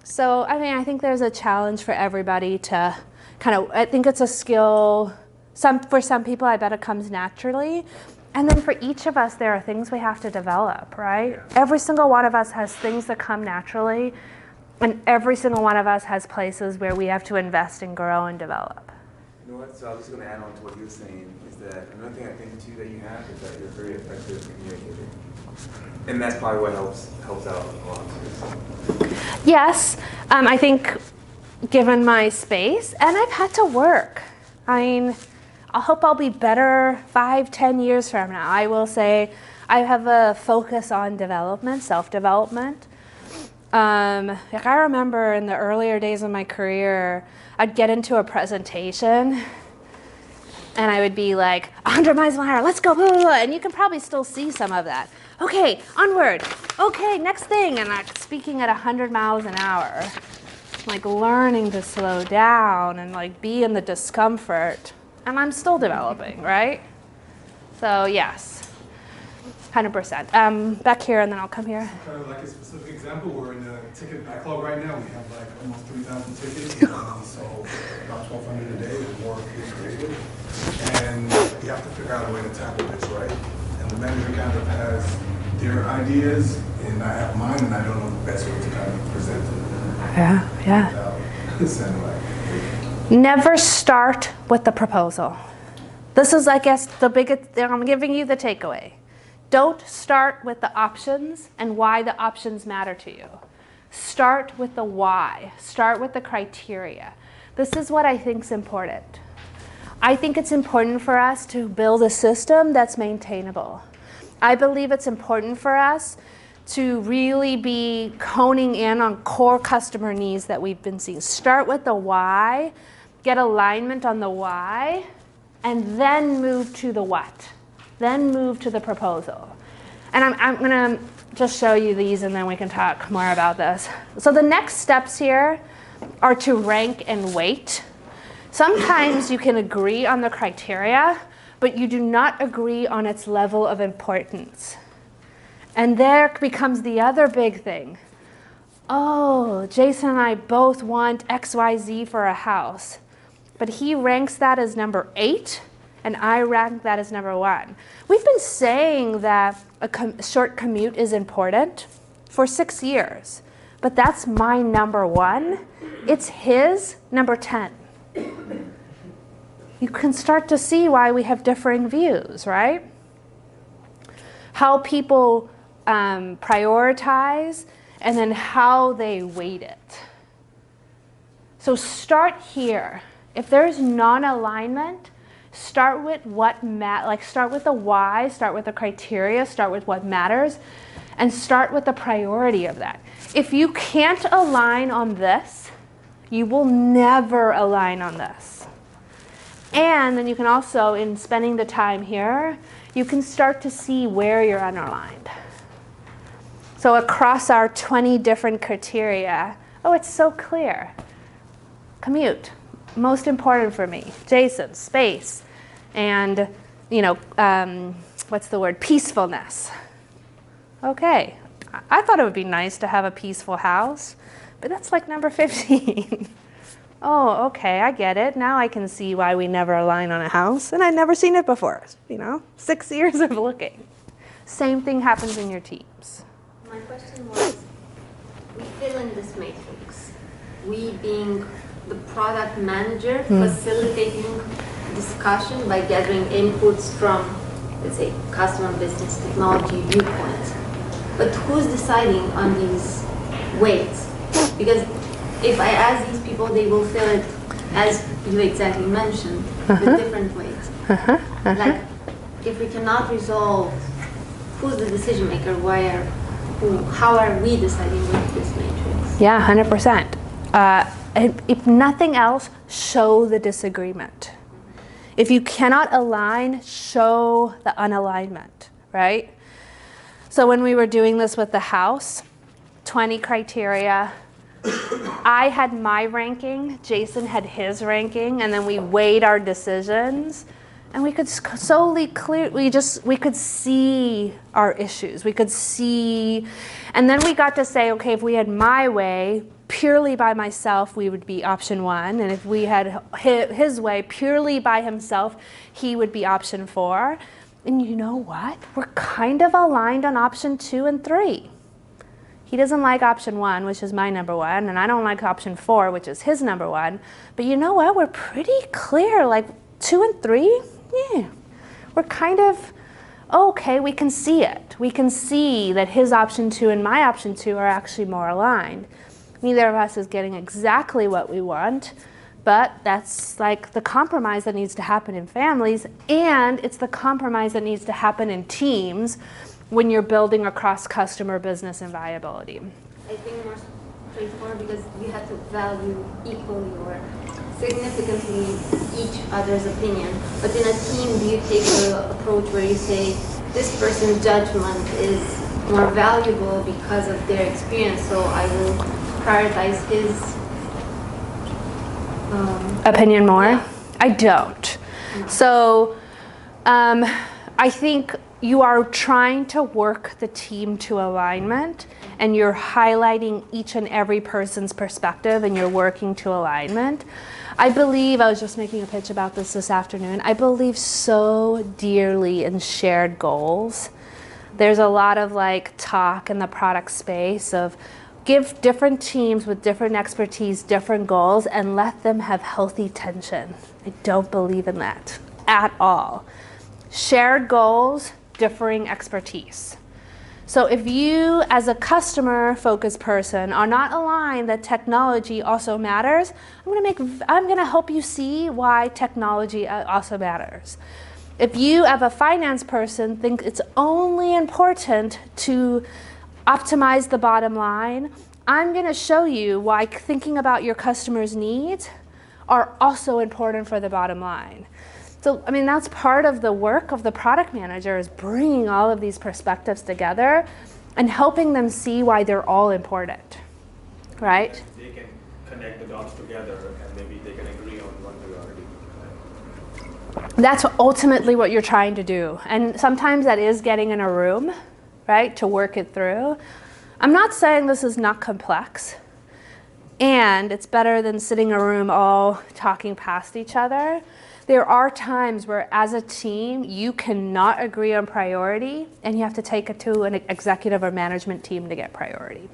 So, I mean, I think there's a challenge for everybody to I think it's a skill. For some people, I bet it comes naturally. And then for each of us, there are things we have to develop, right? Yeah. Every single one of us has things that come naturally, and every single one of us has places where we have to invest and grow and develop. You know what, so I was just going to add on to what you were saying, is that another thing I think too that you have is that you're very effective communicator. And that's probably what helps out a lot too. Yes, I think given my space, and I've had to work. I mean, I hope I'll be better 5-10 years from now. I will say I have a focus on development, self-development. I remember in the earlier days of my career, I'd get into a presentation and I would be 100 miles an hour, let's go, blah, blah, blah. And you can probably still see some of that. Okay, onward. Okay, next thing. And speaking at 100 miles an hour, learning to slow down and be in the discomfort. And I'm still developing, right? So yes, 100%. Back here, and then I'll come here. Kind of a specific example, we're in a ticket backlog right now. We have almost 3,000 tickets. So about 1,200 a day, the more is created. And we have to figure out a way to tackle this right. And the manager kind of has their ideas, and I have mine, and I don't know the best way to kind of present it. Yeah. Never start with the proposal. This is, I guess, the biggest thing. I'm giving you the takeaway. Don't start with the options and why the options matter to you. Start with the why. Start with the criteria. This is what I think is important. I think it's important for us to build a system that's maintainable. I believe it's important for us to really be honing in on core customer needs that we've been seeing. Start with the why, get alignment on the why, and then move to the what. Then move to the proposal. And I'm going to just show you these, and then we can talk more about this. So the next steps here are to rank and weight. Sometimes you can agree on the criteria, but you do not agree on its level of importance. And there becomes the other big thing. Oh, Jason and I both want XYZ for a house, but he ranks that as number 8, and I rank that as number 1. We've been saying that a short commute is important for 6 years, but that's my number 1. It's his number 10. You can start to see why we have differing views, right? How people prioritize, and then how they weight it. So start here. If there's non-alignment, start with start with the why, start with the criteria, start with what matters, and start with the priority of that. If you can't align on this, you will never align on this. And then you can also, in spending the time here, you can start to see where you're unaligned. So across our 20 different criteria, oh, it's so clear. Commute, most important for me. Jason, space, and what's the word? Peacefulness. Okay, I thought it would be nice to have a peaceful house, but that's like number 15. Oh, okay, I get it. Now I can see why we never align on a house, and I'd never seen it before. 6 years of looking. Same thing happens in your teams. My question was, we fill in this matrix. We being the product manager, facilitating discussion by gathering inputs from, let's say, customer, business, technology viewpoint. But who's deciding on these weights? Because if I ask these people, they will fill it, as you exactly mentioned, with different weights. Like, if we cannot resolve who's the decision maker, where, who, how are we deciding with this matrix? Yeah, 100%. If nothing else, show the disagreement. If you cannot align, show the unalignment, right? So when we were doing this with the house, 20 criteria, I had my ranking, Jason had his ranking, and then we weighed our decisions, and we could solely we could see our issues. We could see, and then we got to say, okay, if we had my way, purely by myself, we would be option 1, and if we had his way, purely by himself, he would be option 4. And you know what? We're kind of aligned on option 2 and 3. He doesn't like option 1, which is my number 1, and I don't like option 4, which is his number 1. But you know what? We're pretty clear, like 2 and 3, yeah. We're kind of, okay, we can see it. We can see that his option 2 and my option 2 are actually more aligned. Neither of us is getting exactly what we want, but that's like the compromise that needs to happen in families, and it's the compromise that needs to happen in teams when you're building across customer, business, and viability. I think more straightforward because you have to value equally or significantly each other's opinion. But in a team, do you take the approach where you say, this person's judgment is more valuable because of their experience, so I will prioritize his opinion more? Yeah. I don't. So I think you are trying to work the team to alignment, and you're highlighting each and every person's perspective, and you're working to alignment. I believe, I was just making a pitch about this afternoon, I believe so dearly in shared goals. There's a lot of talk in the product space of give different teams with different expertise different goals and let them have healthy tension. I don't believe in that at all. Shared goals, differing expertise. So if you, as a customer-focused person, are not aligned that technology also matters, I'm gonna help you see why technology also matters. If you, as a finance person, think it's only important to optimize the bottom line, I'm gonna show you why thinking about your customers' needs are also important for the bottom line. So, that's part of the work of the product manager, is bringing all of these perspectives together and helping them see why they're all important, right? They can connect the dots together and maybe they can agree on one priority. That's ultimately what you're trying to do. And sometimes that is getting in a room, right, to work it through. I'm not saying this is not complex, and it's better than sitting in a room all talking past each other. There are times where, as a team, you cannot agree on priority, and you have to take it to an executive or management team to get priority.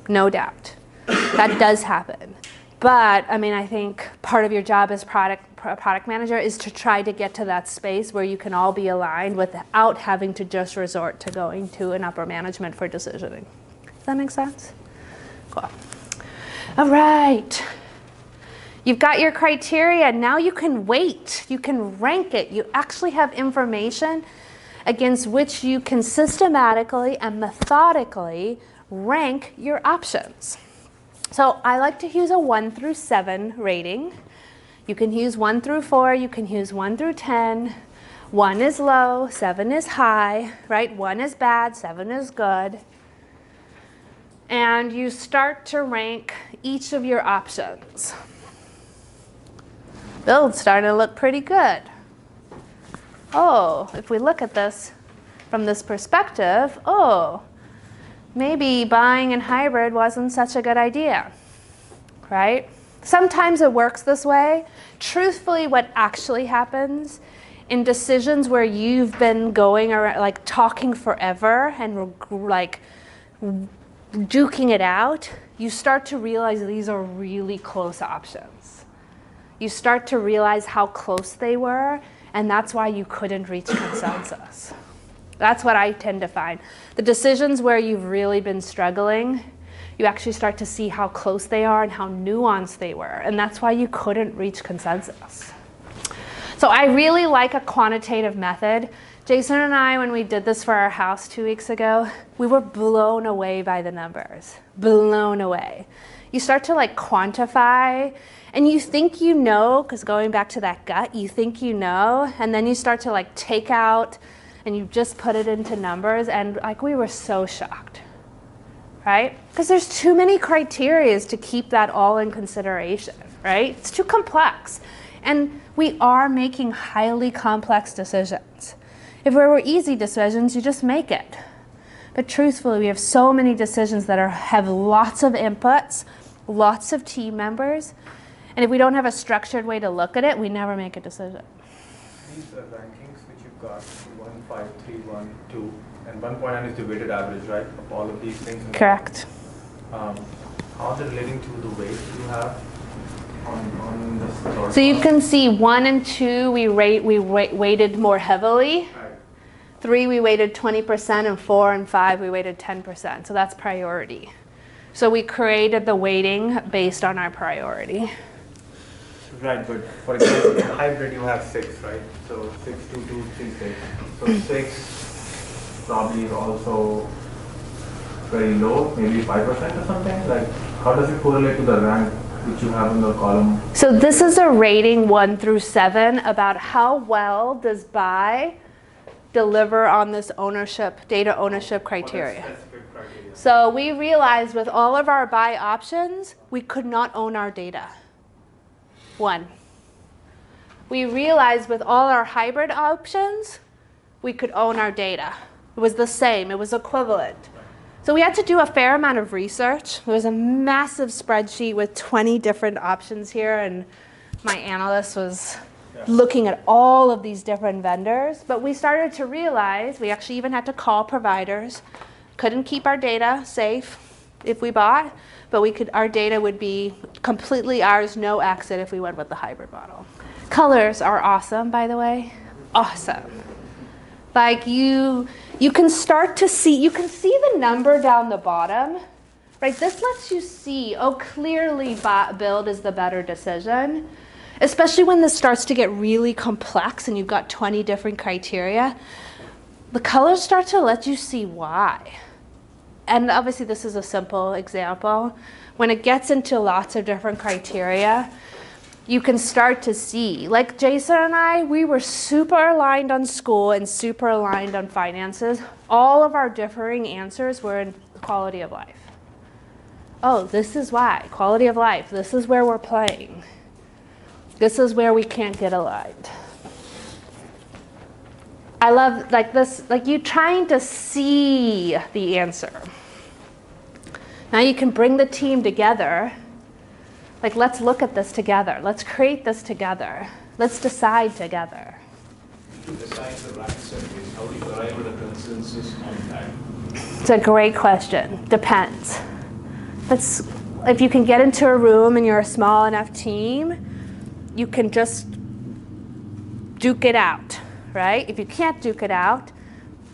No doubt. That does happen. But, I think part of your job as product manager is to try to get to that space where you can all be aligned without having to just resort to going to an upper management for decisioning. Does that make sense? Cool. All right. You've got your criteria. Now you can weight. You can rank it. You actually have information against which you can systematically and methodically rank your options. So I like to use a 1 through 7 rating. You can use 1 through 4. You can use 1 through 10. 1 is low, 7 is high, right? 1 is bad, 7 is good. And you start to rank each of your options. Build's starting to look pretty good. Oh, if we look at this from this perspective, oh, maybe buying in hybrid wasn't such a good idea, right? Sometimes it works this way. Truthfully, what actually happens in decisions where you've been going around, like talking forever and like duking it out, you start to realize these are really close options. You start to realize how close they were, and that's why you couldn't reach consensus. That's what I tend to find. The decisions where you've really been struggling, you actually start to see how close they are and how nuanced they were, and that's why you couldn't reach consensus. So I really like a quantitative method. Jason and I, when we did this for our house 2 weeks ago, we were blown away by the numbers. Blown away. You start to like quantify, and you think you know, because going back to that gut, you think you know, and then you start to like take out, and you just put it into numbers, and like we were so shocked, right? Because there's too many criteria to keep that all in consideration, right? It's too complex. And we are making highly complex decisions. If it were easy decisions, you just make it. But truthfully, we have so many decisions that have lots of inputs, lots of team members, and if we don't have a structured way to look at it, we never make a decision. These rankings which you've got, 1, 5, 3, 1, 2, and 1.9 is the weighted average, right, of all of these things? Correct. How are they relating to the weight you have on this? So you can see 1 and 2 we weighted more heavily. Right. 3 we weighted 20%, and 4 and 5 we weighted 10%. So that's priority. So we created the weighting based on our priority. Right, but for example, in hybrid you have 6, right? So 6, 2, 2, 3, 6. So 6 probably is also very low, maybe 5% or something. Like, how does it correlate to the rank which you have in the column? So this is a rating 1 through 7 about how well does buy deliver on this ownership, data ownership criteria. Specific criteria. So we realized with all of our buy options, we could not own our data. 1. We realized with all our hybrid options, we could own our data. It was the same, it was equivalent. So we had to do a fair amount of research. There was a massive spreadsheet with 20 different options here, and my analyst was looking at all of these different vendors. But we started to realize we actually even had to call providers. Couldn't keep our data safe if we bought, but our data would be completely ours, no exit if we went with the hybrid model. Colors are awesome, by the way. Awesome. Like you can start to see, you can see the number down the bottom, right? This lets you see, oh, clearly build is the better decision, especially when this starts to get really complex and you've got 20 different criteria. The colors start to let you see why. And obviously this is a simple example. When it gets into lots of different criteria, you can start to see, like Jason and I, we were super aligned on school and super aligned on finances. All of our differing answers were in quality of life. Oh, this is why, quality of life. This is where we're playing. This is where we can't get aligned. I love like this, like you trying to see the answer. Now you can bring the team together. Like, let's look at this together. Let's create this together. Let's decide together. To decide the right service, how do you arrive at a consensus on that? It's a great question. Depends. If you can get into a room and you're a small enough team, you can just duke it out, right? If you can't duke it out,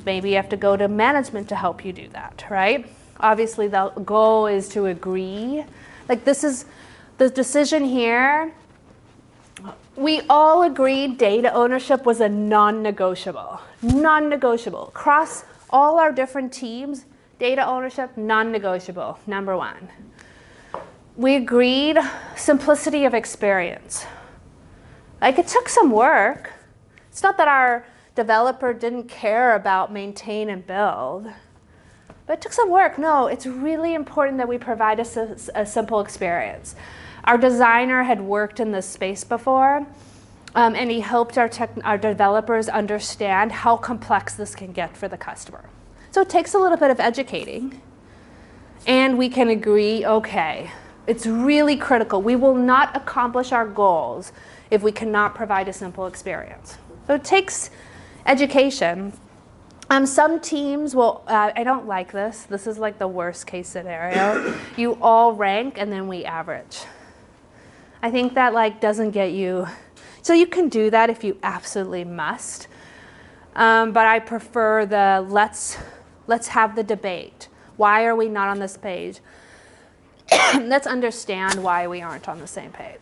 maybe you have to go to management to help you do that, right? Obviously, the goal is to agree. Like this is The decision here, we all agreed data ownership was a non-negotiable. Non-negotiable. Across all our different teams, data ownership, non-negotiable, number one. We agreed simplicity of experience. Like, it took some work. It's not that our developer didn't care about maintain and build, but it took some work. No, it's really important that we provide a simple experience. Our designer had worked in this space before, and he helped our developers understand how complex this can get for the customer. So it takes a little bit of educating, and we can agree, okay, it's really critical. We will not accomplish our goals if we cannot provide a simple experience. So it takes education. Some teams will, I don't like this. This is like the worst case scenario. You all rank and then we average. I think that like doesn't get you, so you can do that if you absolutely must. But I prefer the let's have the debate. Why are we not on this page? Let's understand why we aren't on the same page.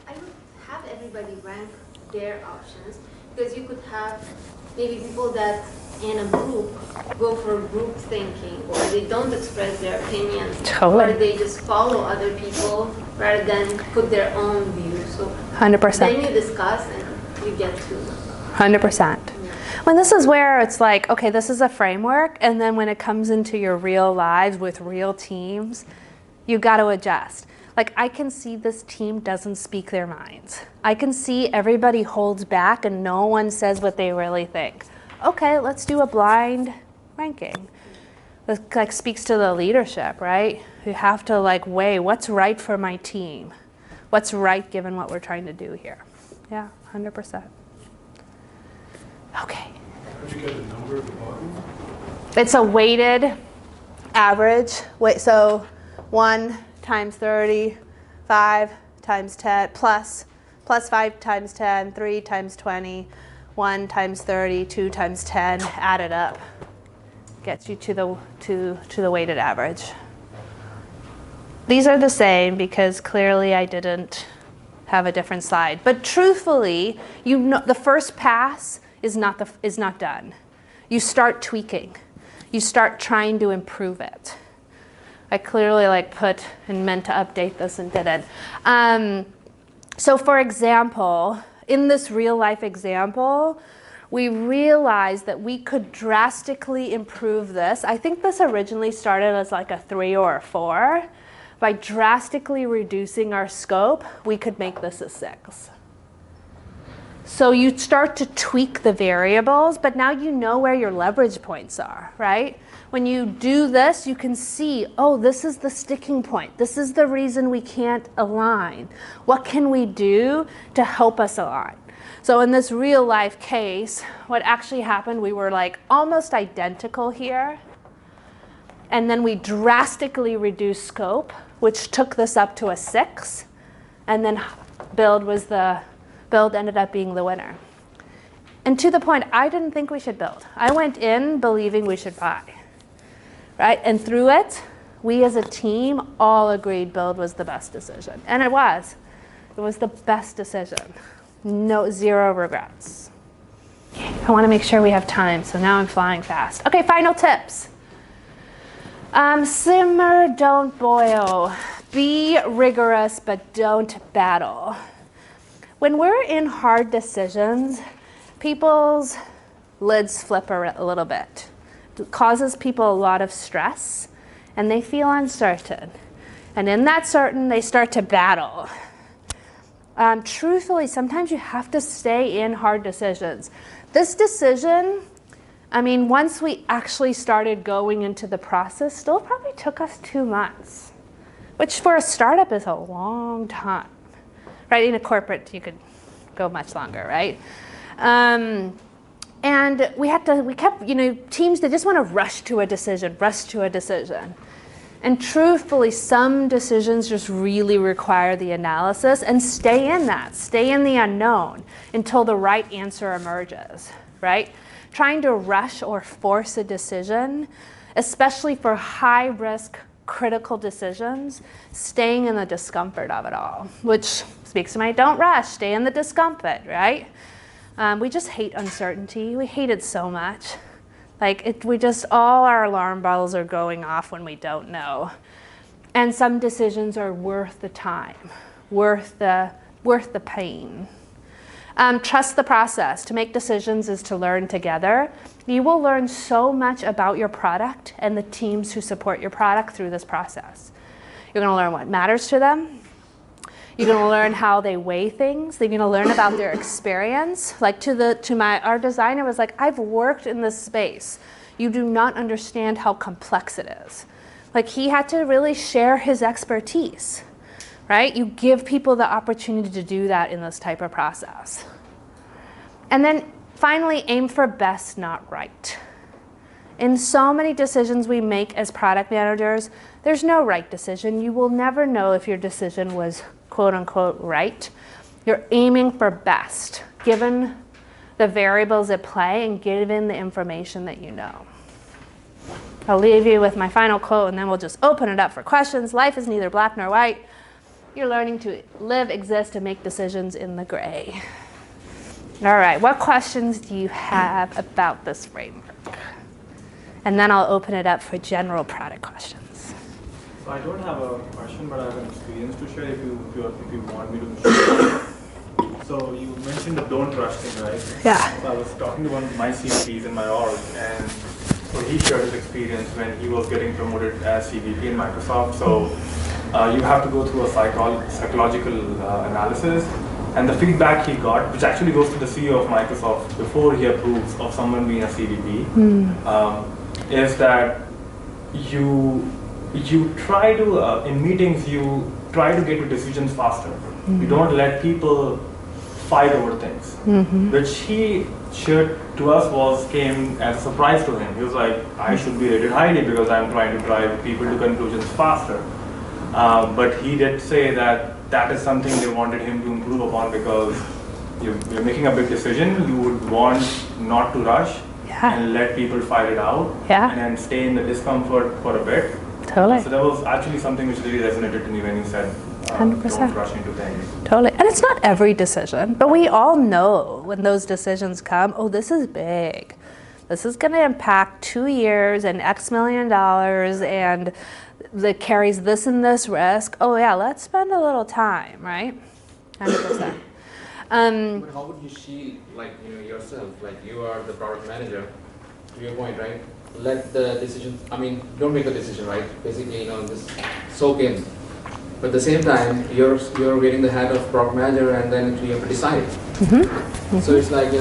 I would have everybody rank their options, because you could have maybe people that in a group go for group thinking, or they don't express their opinions, Totally. or they just follow other people rather than put their own view. So 100%. then you discuss and you get to 100%. When this is where it's like, okay, this is a framework, and then when it comes into your real lives with real teams, you got to adjust. Like, I can see this team doesn't speak their minds. I can see everybody holds back and no one says what they really think. Okay, let's do a blind ranking. This like speaks to the leadership, right? You have to like weigh what's right for my team. What's right given what we're trying to do here. Yeah, 100%. Okay. How'd you get the number at the bottom? It's a weighted average. Wait, so 1 times 30, 5 times 10, plus 5 times 10, 3 times 20, 1 times 30, 2 times 10, add it up. Gets you to the weighted average. These are the same because clearly I didn't have a different slide. But truthfully, you know, the first pass is not done. You start tweaking. You start trying to improve it. I clearly like put and meant to update this and didn't. So for example, in this real life example, we realized that we could drastically improve this. I think this originally started as like a 3 or a 4. By drastically reducing our scope, we could make this a 6. So you start to tweak the variables, but now you know where your leverage points are, right? When you do this, you can see, oh, this is the sticking point. This is the reason we can't align. What can we do to help us align? So in this real life case, what actually happened, we were like almost identical here. And then we drastically reduced scope, which took this up to a 6. And then build ended up being the winner. And to the point, I didn't think we should build. I went in believing we should buy, right? And through it, we as a team all agreed build was the best decision. And it was. It was the best decision. No, 0 regrets. Okay, I want to make sure we have time, so now I'm flying fast. Okay, final tips. Simmer, don't boil. Be rigorous, but don't battle. When we're in hard decisions, people's lids flip a little bit. It causes people a lot of stress, and they feel uncertain. And in that certain, they start to battle. Truthfully, sometimes you have to stay in hard decisions. This decision, I mean, once we actually started going into the process, still probably took us 2 months, which for a startup is a long time. Right, in a corporate, you could go much longer, right? And we kept, teams that just want to rush to a decision. And truthfully, some decisions just really require the analysis and stay in the unknown until the right answer emerges, right? Trying to rush or force a decision, especially for high risk critical decisions, staying in the discomfort of it all, which speaks to my don't rush, stay in the discomfort, right? We just hate uncertainty. We hate it so much. Like all our alarm bells are going off when we don't know. And some decisions are worth the time, worth the pain. Trust the process. To make decisions is to learn together. You will learn so much about your product and the teams who support your product through this process. You're going to learn what matters to them. You're going to learn how they weigh things. They're going to learn about their experience. Like our designer was like, I've worked in this space. You do not understand how complex it is. Like he had to really share his expertise, right? You give people the opportunity to do that in this type of process. And then finally, aim for best, not right. In so many decisions we make as product managers, there's no right decision. You will never know if your decision was quote unquote right. You're aiming for best, given the variables at play and given the information that you know. I'll leave you with my final quote and then we'll just open it up for questions. Life is neither black nor white. You're learning to live, exist, and make decisions in the gray. All right, what questions do you have about this framework? And then I'll open it up for general product questions. So I don't have a question, but I have an experience to share if you want me to share. So you mentioned the don't rush thing, right? Yeah. So I was talking to one of my CVPs in my org, and so he shared his experience when he was getting promoted as CVP in Microsoft. So you have to go through a psychological analysis, and the feedback he got, which actually goes to the CEO of Microsoft before he approves of someone being a CVP, is that you try to, in meetings, you try to get to decisions faster. You don't let people fight over things, which he shared to us came as a surprise to him. He was like, I should be rated highly because I'm trying to drive people to conclusions faster. But he did say that is something they wanted him to improve upon, because you're making a big decision. You would want not to rush and let people fight it out and then stay in the discomfort for a bit. Totally. So that was actually something which really resonated to me when you said 100%. Don't rush into things. Totally. And it's not every decision, but we all know when those decisions come, oh, this is big. This is going to impact 2 years and X million dollars, and that carries this and this risk. Oh yeah, let's spend a little time, right? 100%. But how would you shield, yourself, like you are the product manager, to your point, right? Let the decision, don't make a decision, right? Basically, just soak in. But at the same time, you're wearing the hat of product manager, and then you have to decide. So it's like,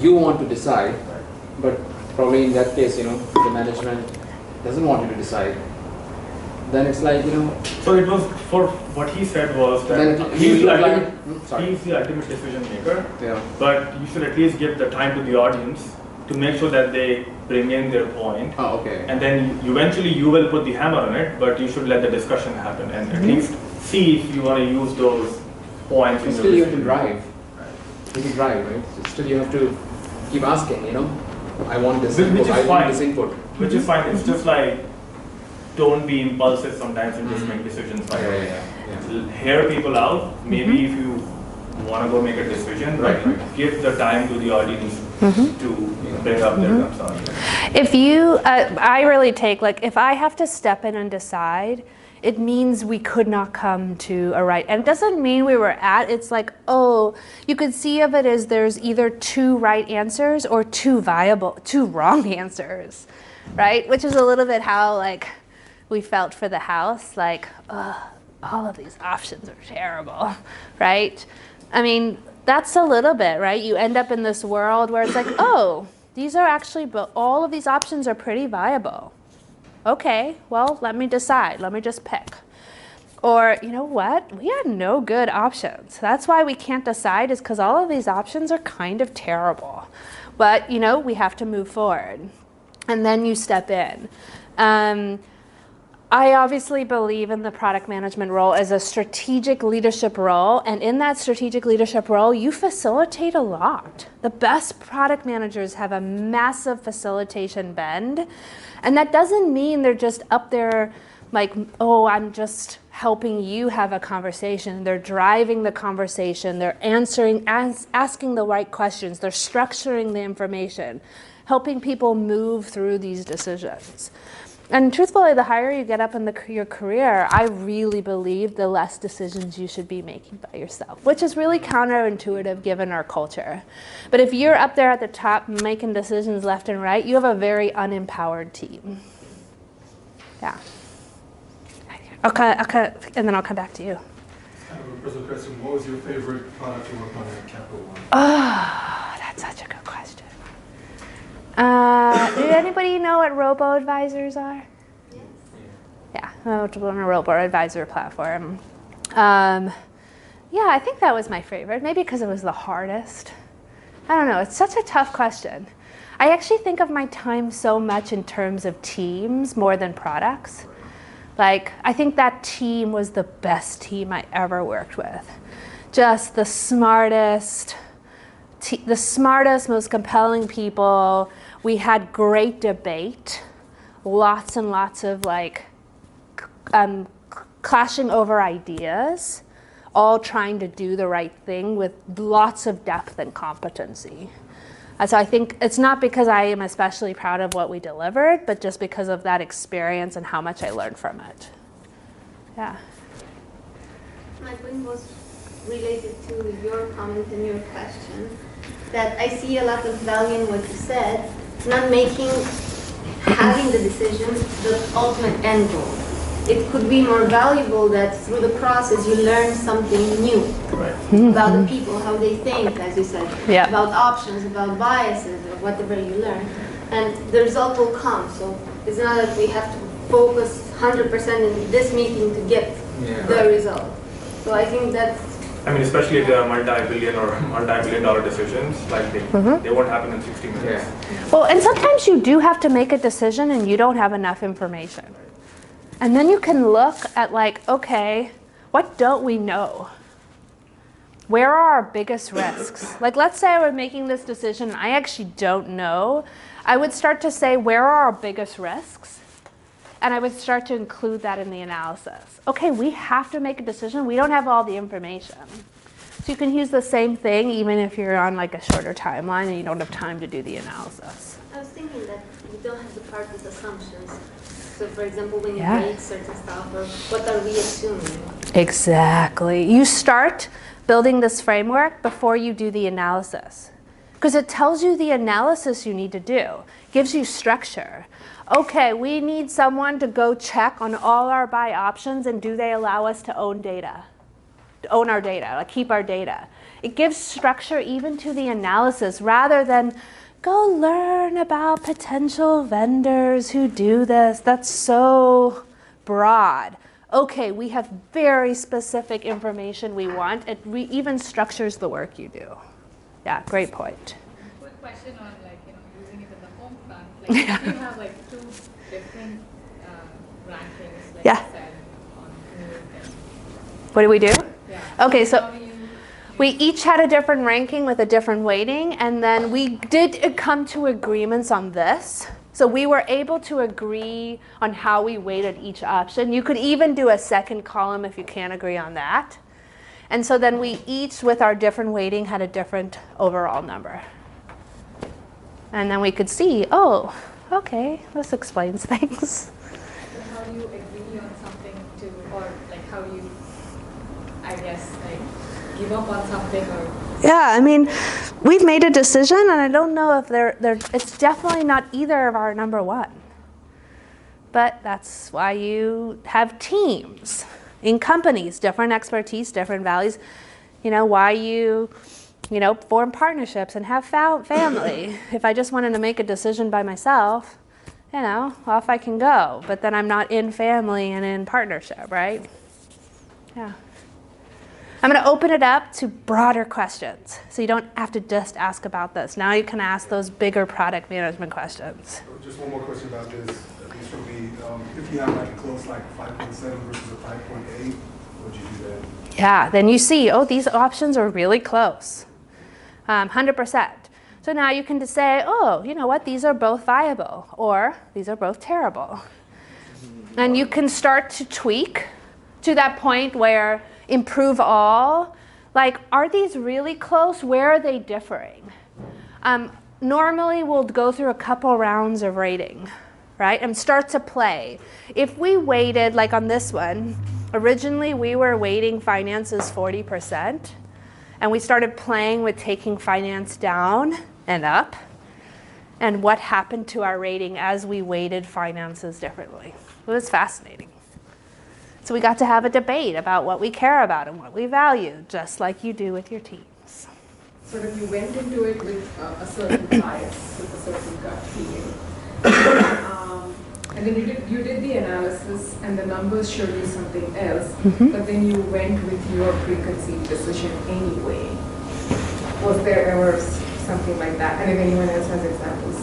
you want to decide, but probably in that case, the management doesn't want you to decide. Then it's like, So it was, for what he said was that he's the ultimate decision maker, but you should at least give the time to the audience to make sure that they bring in their point. Oh, okay. And then eventually you will put the hammer on it, but you should let the discussion happen and at least see if you want to use those points. But still you have to drive. You can drive, right? So still you have to keep asking, I want this input, I want this input. Which is fine. It's just like, don't be impulsive sometimes and just make decisions. Hear people out. Maybe if you want to go make a decision, give the time to the audience to bring up their concerns. If you, I really take, if I have to step in and decide, it means we could not come to a right. And it doesn't mean we were it's like, oh, you could see of it as there's either 2 right answers or 2 wrong answers, right? Which is a little bit how, we felt for the house, all of these options are terrible, right? That's a little bit, right? You end up in this world where it's like, oh, these are actually, all of these options are pretty viable. Okay, well, let me decide. Let me just pick. Or, you know what? We had no good options. That's why we can't decide, is because all of these options are kind of terrible. But, we have to move forward. And then you step in. I obviously believe in the product management role as a strategic leadership role, and in that strategic leadership role, you facilitate a lot. The best product managers have a massive facilitation bend, and that doesn't mean they're just up there like, oh, I'm just helping you have a conversation. They're driving the conversation, they're answering, asking the right questions, they're structuring the information, helping people move through these decisions. And truthfully, the higher you get up in your career, I really believe the less decisions you should be making by yourself, which is really counterintuitive given our culture. But if you're up there at the top making decisions left and right, you have a very unempowered team. Yeah. Okay, and then I'll come back to you. Kind of a personal question. What was your favorite product to work on at Capital One? Oh, that's such a good question. Did anybody know what robo-advisors are? Yes. Yeah, on a robo-advisor platform. Yeah, I think that was my favorite, maybe because it was the hardest. I don't know, it's such a tough question. I actually think of my time so much in terms of teams more than products. Like, I think that team was the best team I ever worked with. Just the smartest, most compelling people. We had great debate, lots and lots of like clashing over ideas, all trying to do the right thing with lots of depth and competency. And so I think it's not because I am especially proud of what we delivered, but just because of that experience and how much I learned from it. Yeah. My point was related to your comment and your question, that I see a lot of value in what you said, not making having the decision the ultimate end goal. It could be more valuable that through the process you learn something new about the people, how they think, as you said, about options, about biases, or whatever you learn, and the result will come. So it's not that we have to focus 100% in this meeting to get the result. So I think that's, I mean, especially if they are multi-billion or multi-billion-dollar decisions, like they won't happen in 60 minutes. Yeah. Well, and sometimes you do have to make a decision and you don't have enough information. And then you can look at like, okay, what don't we know? Where are our biggest risks? Like, let's say I were making this decision and I actually don't know. I would start to say, where are our biggest risks? And I would start to include that in the analysis. Okay, we have to make a decision. We don't have all the information. So you can use the same thing even if you're on like a shorter timeline and you don't have time to do the analysis. I was thinking that we don't have to part with assumptions. So for example, when you rate certain stuff, or what are we assuming? Exactly. You start building this framework before you do the analysis. Because it tells you the analysis you need to do. Gives you structure. Okay, we need someone to go check on all our buy options and do they allow us to own data? To own our data, like keep our data. It gives structure even to the analysis rather than go learn about potential vendors who do this. That's so broad. Okay, we have very specific information we want. It even structures the work you do. Yeah, great point. Quick question on using it in the home front. Like, you have like two different rankings, like you said, on LinkedIn. What do we do? Yeah. Okay, so we each had a different ranking with a different weighting, and then we did come to agreements on this. So we were able to agree on how we weighted each option. You could even do a second column if you can't agree on that. And so then we each, with our different weighting, had a different overall number. And then we could see, oh, okay, this explains things. So how do you agree on something or like how you, I guess, like give up on something or? Yeah, I mean, we've made a decision, and I don't know if it's definitely not either of our number one. But that's why you have teams in companies, different expertise, different values. You know, why you form partnerships and have family. If I just wanted to make a decision by myself, off I can go. But then I'm not in family and in partnership, right? Yeah. I'm going to open it up to broader questions. So you don't have to just ask about this. Now you can ask those bigger product management questions. Just one more question about this, at least for me. If you have like a close like 5.7 versus a 5.8, would you do that? Yeah, then you see, oh, these options are really close. 100%. So now you can just say, oh, you know what, these are both viable, or these are both terrible. And you can start to tweak to that point where improve all. Like, are these really close? Where are they differing? Normally, we'll go through a couple rounds of rating, right, and start to play. If we weighted, like on this one, originally we were weighting finances 40%, and we started playing with taking finance down and up, and what happened to our rating as we weighted finances differently. It was fascinating. So we got to have a debate about what we care about and what we value, just like you do with your teams. Sort of you went into it with a certain bias, with a certain gut feeling. And then you did the analysis and the numbers showed you something else, but then you went with your preconceived decision anyway. Was there ever something like that? And if anyone else has examples?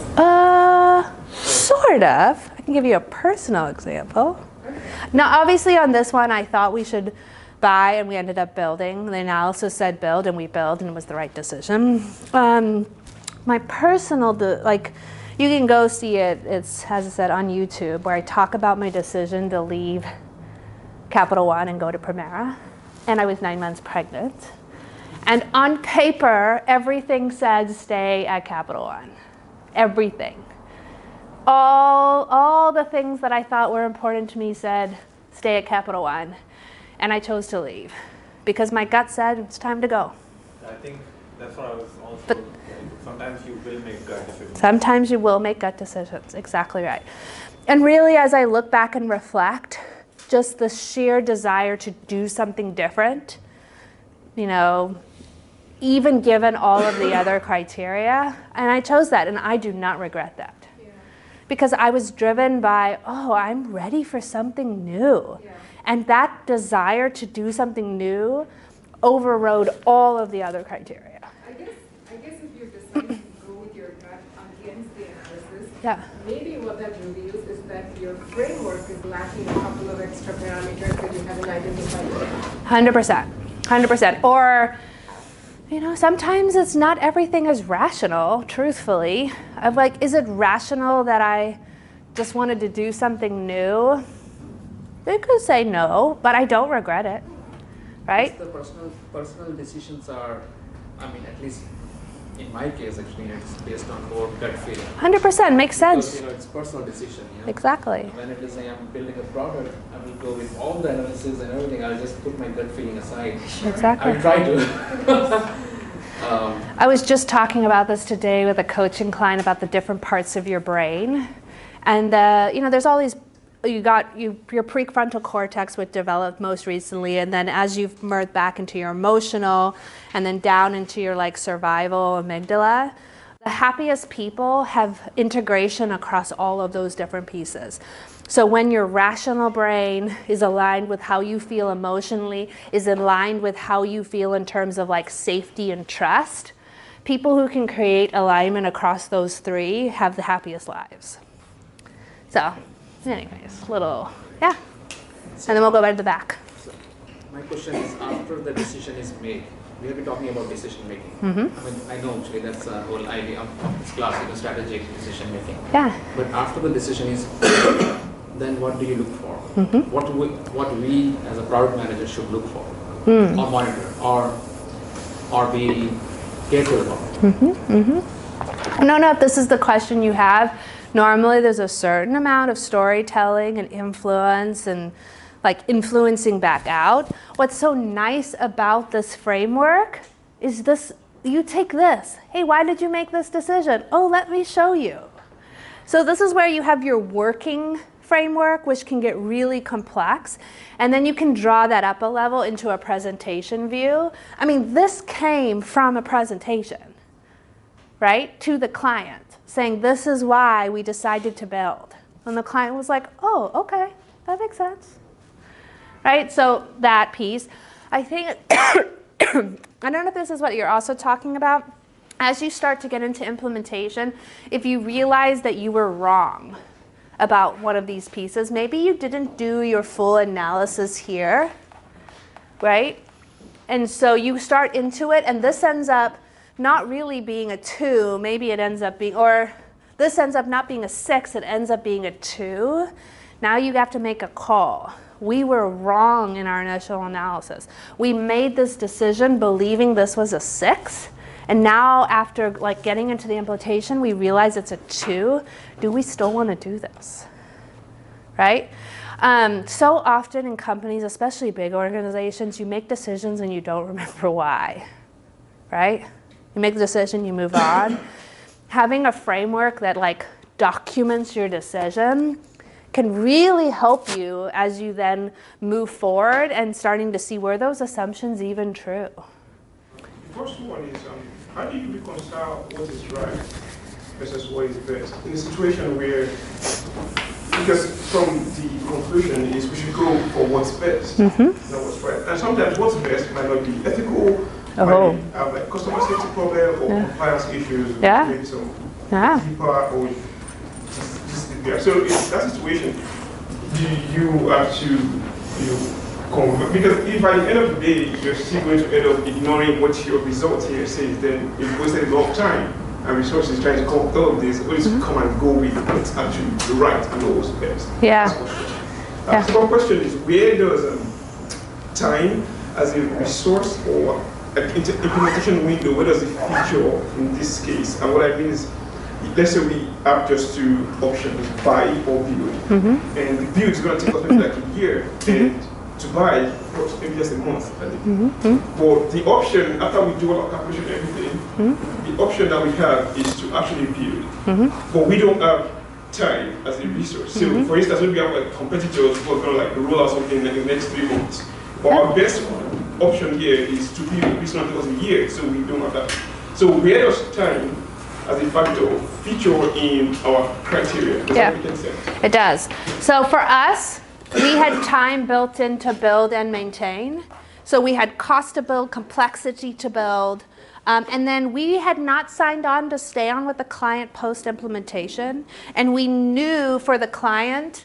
Sort of. I can give you a personal example. Okay. Now, obviously on this one, I thought we should buy and we ended up building. The analysis said build and we built and it was the right decision. My personal, you can go see it, it's, as I said, on YouTube, where I talk about my decision to leave Capital One and go to Primera. And I was 9 months pregnant. And on paper, everything said stay at Capital One. Everything. All the things that I thought were important to me said stay at Capital One. And I chose to leave because my gut said it's time to go. I think that's what I was also, sometimes you will make gut decisions. Sometimes you will make gut decisions, exactly right. And really, as I look back and reflect, just the sheer desire to do something different, you know, even given all of the other criteria, and I chose that, and I do not regret that. Yeah. Because I was driven by, oh, I'm ready for something new. Yeah. And that desire to do something new overrode all of the other criteria. I guess if you decide to go with your gut against the analysis, yeah. Maybe what that reveals is that your framework is lacking a couple of extra parameters that you haven't identified yet. 100%. Or, you know, sometimes it's not everything is rational, truthfully. Of like, is it rational that I just wanted to do something new? They could say no, but I don't regret it, right? The personal decisions are, I mean, at least in my case, actually, it's based on more gut feeling. 100% makes sense. Because, you know, it's personal decision. You know? Exactly. When it is I'm building a product, I will go with all the analysis and everything. I'll just put my gut feeling aside. Exactly. I will try to. I was just talking about this today with a coaching client about the different parts of your brain, and you know, there's all these. You got your prefrontal cortex, which developed most recently, and then as you've merged back into your emotional, and then down into your like survival amygdala. The happiest people have integration across all of those different pieces. So when your rational brain is aligned with how you feel emotionally, is aligned with how you feel in terms of like safety and trust, people who can create alignment across those three have the happiest lives. So. Anyways, yeah. And then we'll go back to the back. So my question is, after the decision is made, we have been talking about decision making. I mean, I know actually that's the whole idea of this class, you know, strategic decision making. Yeah. But after the decision is then what do you look for? What we as a product manager should look for, or monitor, or be careful about? I don't know if this is the question you have. Normally there's a certain amount of storytelling and influence and like influencing back out. What's so nice about this framework is this, you take this. Hey, why did you make this decision? Oh, let me show you. So this is where you have your working framework, which can get really complex. And then you can draw that up a level into a presentation view. I mean, this came from a presentation, right, to the client, saying this is why we decided to build. And the client was like, oh, okay, that makes sense. Right, so that piece. I think, I don't know if this is what you're also talking about. As you start to get into implementation, if you realize that you were wrong about one of these pieces, maybe you didn't do your full analysis here, right? And so you start into it, and this ends up not really being a 2, maybe it ends up being, or this ends up not being a 6, it ends up being a 2. Now you have to make a call. We were wrong in our initial analysis. We made this decision believing this was a 6, and now after like getting into the implementation, we realize it's a 2. Do we still want to do this, right? So often in companies, especially big organizations, you make decisions and you don't remember why, right? You make the decision, you move on. Having a framework that like documents your decision can really help you as you then move forward and starting to see were those assumptions even true. The first one is, how do you reconcile what is right versus what is best? In a situation where, because from the conclusion is we should go for what's best, not what's right. And sometimes what's best might not be ethical, might have like customer safety problem or compliance issues, maybe some deeper or so in that situation, you have to, because if by the end of the day you're still going to end up ignoring what your result here says, then you've wasted a lot of time and resources trying to come up with all of this, always come and go with what's actually right and what was best. Second question is, where does time as a resource or an implementation window, where does it feature in this case? And what I mean is, let's say we have just 2 options, buy or build. And the build is going to take us maybe like a year, and to buy, maybe just a month. But the option, after we do all our calculation and everything, the option that we have is to actually build. But we don't have time as a resource. So for instance, when we have like competitors who are going to like roll out something like in the next 3 months, but our best option here is to build. It's not because a year, so we don't have that. So where does time as a factor feature in our criteria? Does that make sense? It does. So for us, we had time built in to build and maintain. So we had cost to build, complexity to build, and then we had not signed on to stay on with the client post-implementation. And we knew for the client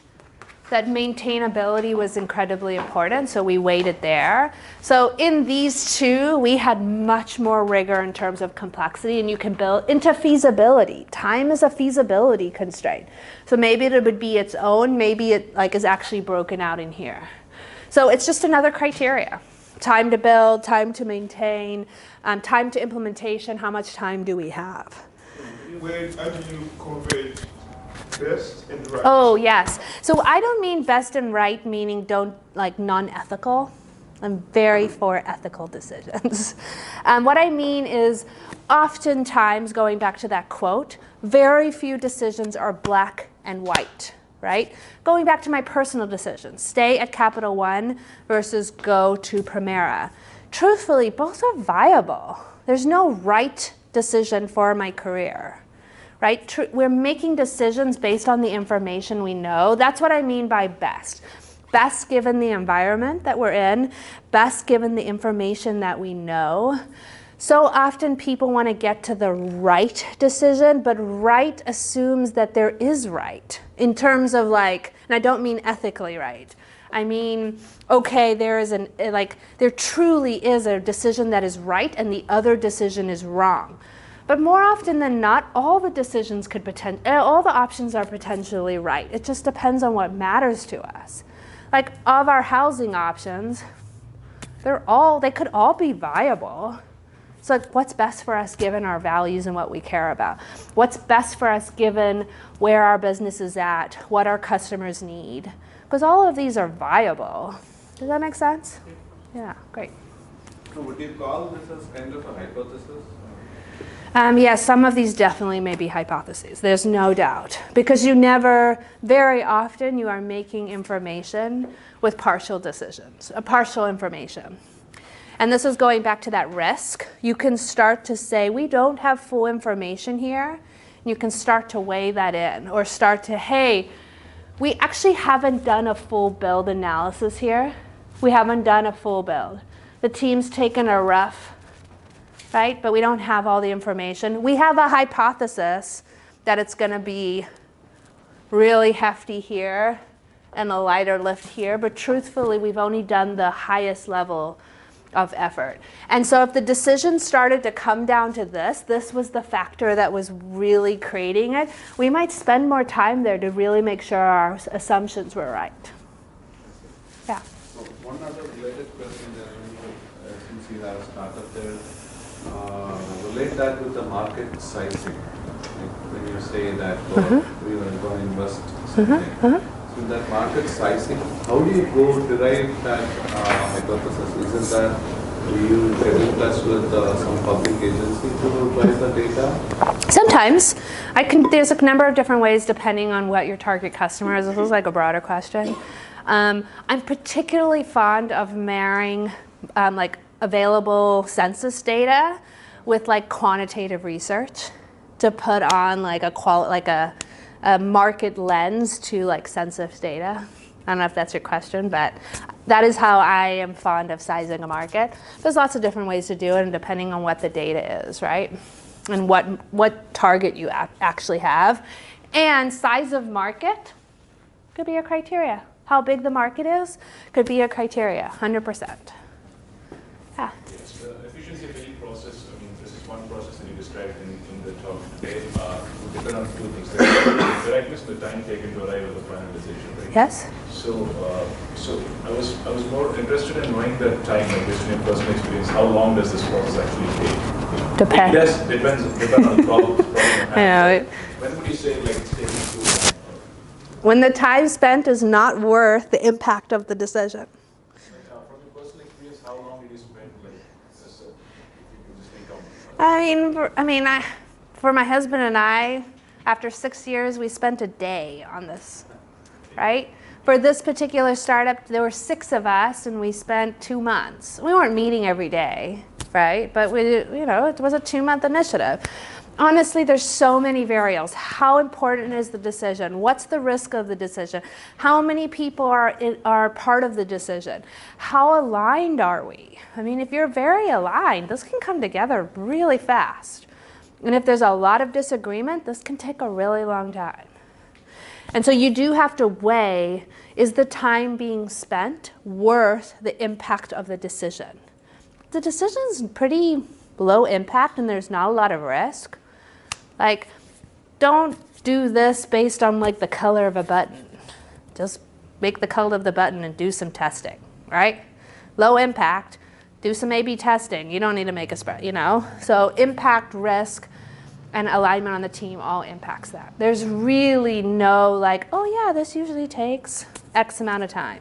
that maintainability was incredibly important, so we waited there. So in these 2, we had much more rigor in terms of complexity, and you can build into feasibility. Time is a feasibility constraint. So maybe it would be its own, maybe it like is actually broken out in here. So it's just another criteria. Time to build, time to maintain, time to implementation, how much time do we have? How do you convey best and right? Oh, yes. So I don't mean best and right meaning don't like non-ethical. I'm very for ethical decisions. What I mean is oftentimes, going back to that quote, very few decisions are black and white, right? Going back to my personal decisions, stay at Capital One versus go to Primera. Truthfully, both are viable. There's no right decision for my career. Right? We're making decisions based on the information we know. That's what I mean by best. Best given the environment that we're in, best given the information that we know. So often people want to get to the right decision, but right assumes that there is right in terms of like, and I don't mean ethically right. I mean, okay, there truly is a decision that is right and the other decision is wrong. But more often than not, all the decisions all the options are potentially right. It just depends on what matters to us. Like of our housing options, they could all be viable. So like, what's best for us given our values and what we care about? What's best for us given where our business is at, what our customers need? Because all of these are viable. Does that make sense? Yeah, great. So would you call this as kind of a hypothesis? Yes, some of these definitely may be hypotheses. There's no doubt. Because very often you are making information with partial decisions, partial information. And this is going back to that risk. You can start to say, we don't have full information here. You can start to weigh that in or start to, hey, we actually haven't done a full build analysis here. We haven't done a full build. The team's taken a rough, right? But we don't have all the information. We have a hypothesis that it's going to be really hefty here and a lighter lift here, but truthfully, we've only done the highest level of effort. And so if the decision started to come down to this was the factor that was really creating it, we might spend more time there to really make sure our assumptions were right. Yeah. So one other related question there, since you have a startup there, relate that with the market sizing. Like when you say that we were going to invest something. So that market sizing, how do you go derive that hypothesis? Isn't that you get in touch with some public agency to provide the data? Sometimes. There's a number of different ways depending on what your target customer is. This is like a broader question. I'm particularly fond of marrying like available census data with like quantitative research to put on like a market lens to like census data. I don't know if that's your question, but that is how I am fond of sizing a market. There's lots of different ways to do it, and depending on what the data is, right? And what target you actually have. And size of market could be a criteria. How big the market is could be a criteria, 100%. Yeah. Yes, the efficiency of any process, I mean, this is one process that you described in the talk today, would depend on two things. The correctness, the time taken to arrive at the final decision, right? Yes. So I was more interested in knowing the time, like based on your personal experience, how long does this process actually take? Depends. It depends on the problem. I know. When would you say like it's taking too long? When the time spent is not worth the impact of the decision. From your personal experience, how long did you spend, like, if you could just think of? For my husband and I, after 6 years, we spent a day on this, right? For this particular startup, there were 6 of us, and we spent 2 months. We weren't meeting every day, right? But it was a 2-month initiative. Honestly, there's so many variables. How important is the decision? What's the risk of the decision? How many people are part of the decision? How aligned are we? I mean, if you're very aligned, this can come together really fast. And if there's a lot of disagreement, this can take a really long time. And so you do have to weigh, is the time being spent worth the impact of the decision? The decision's pretty low impact and there's not a lot of risk. Like, don't do this based on like the color of a button. Just make the color of the button and do some testing, right? Low impact, do some A/B testing. You don't need to make a spread, So impact, risk, and alignment on the team all impacts that. There's really no like, oh yeah, this usually takes X amount of time.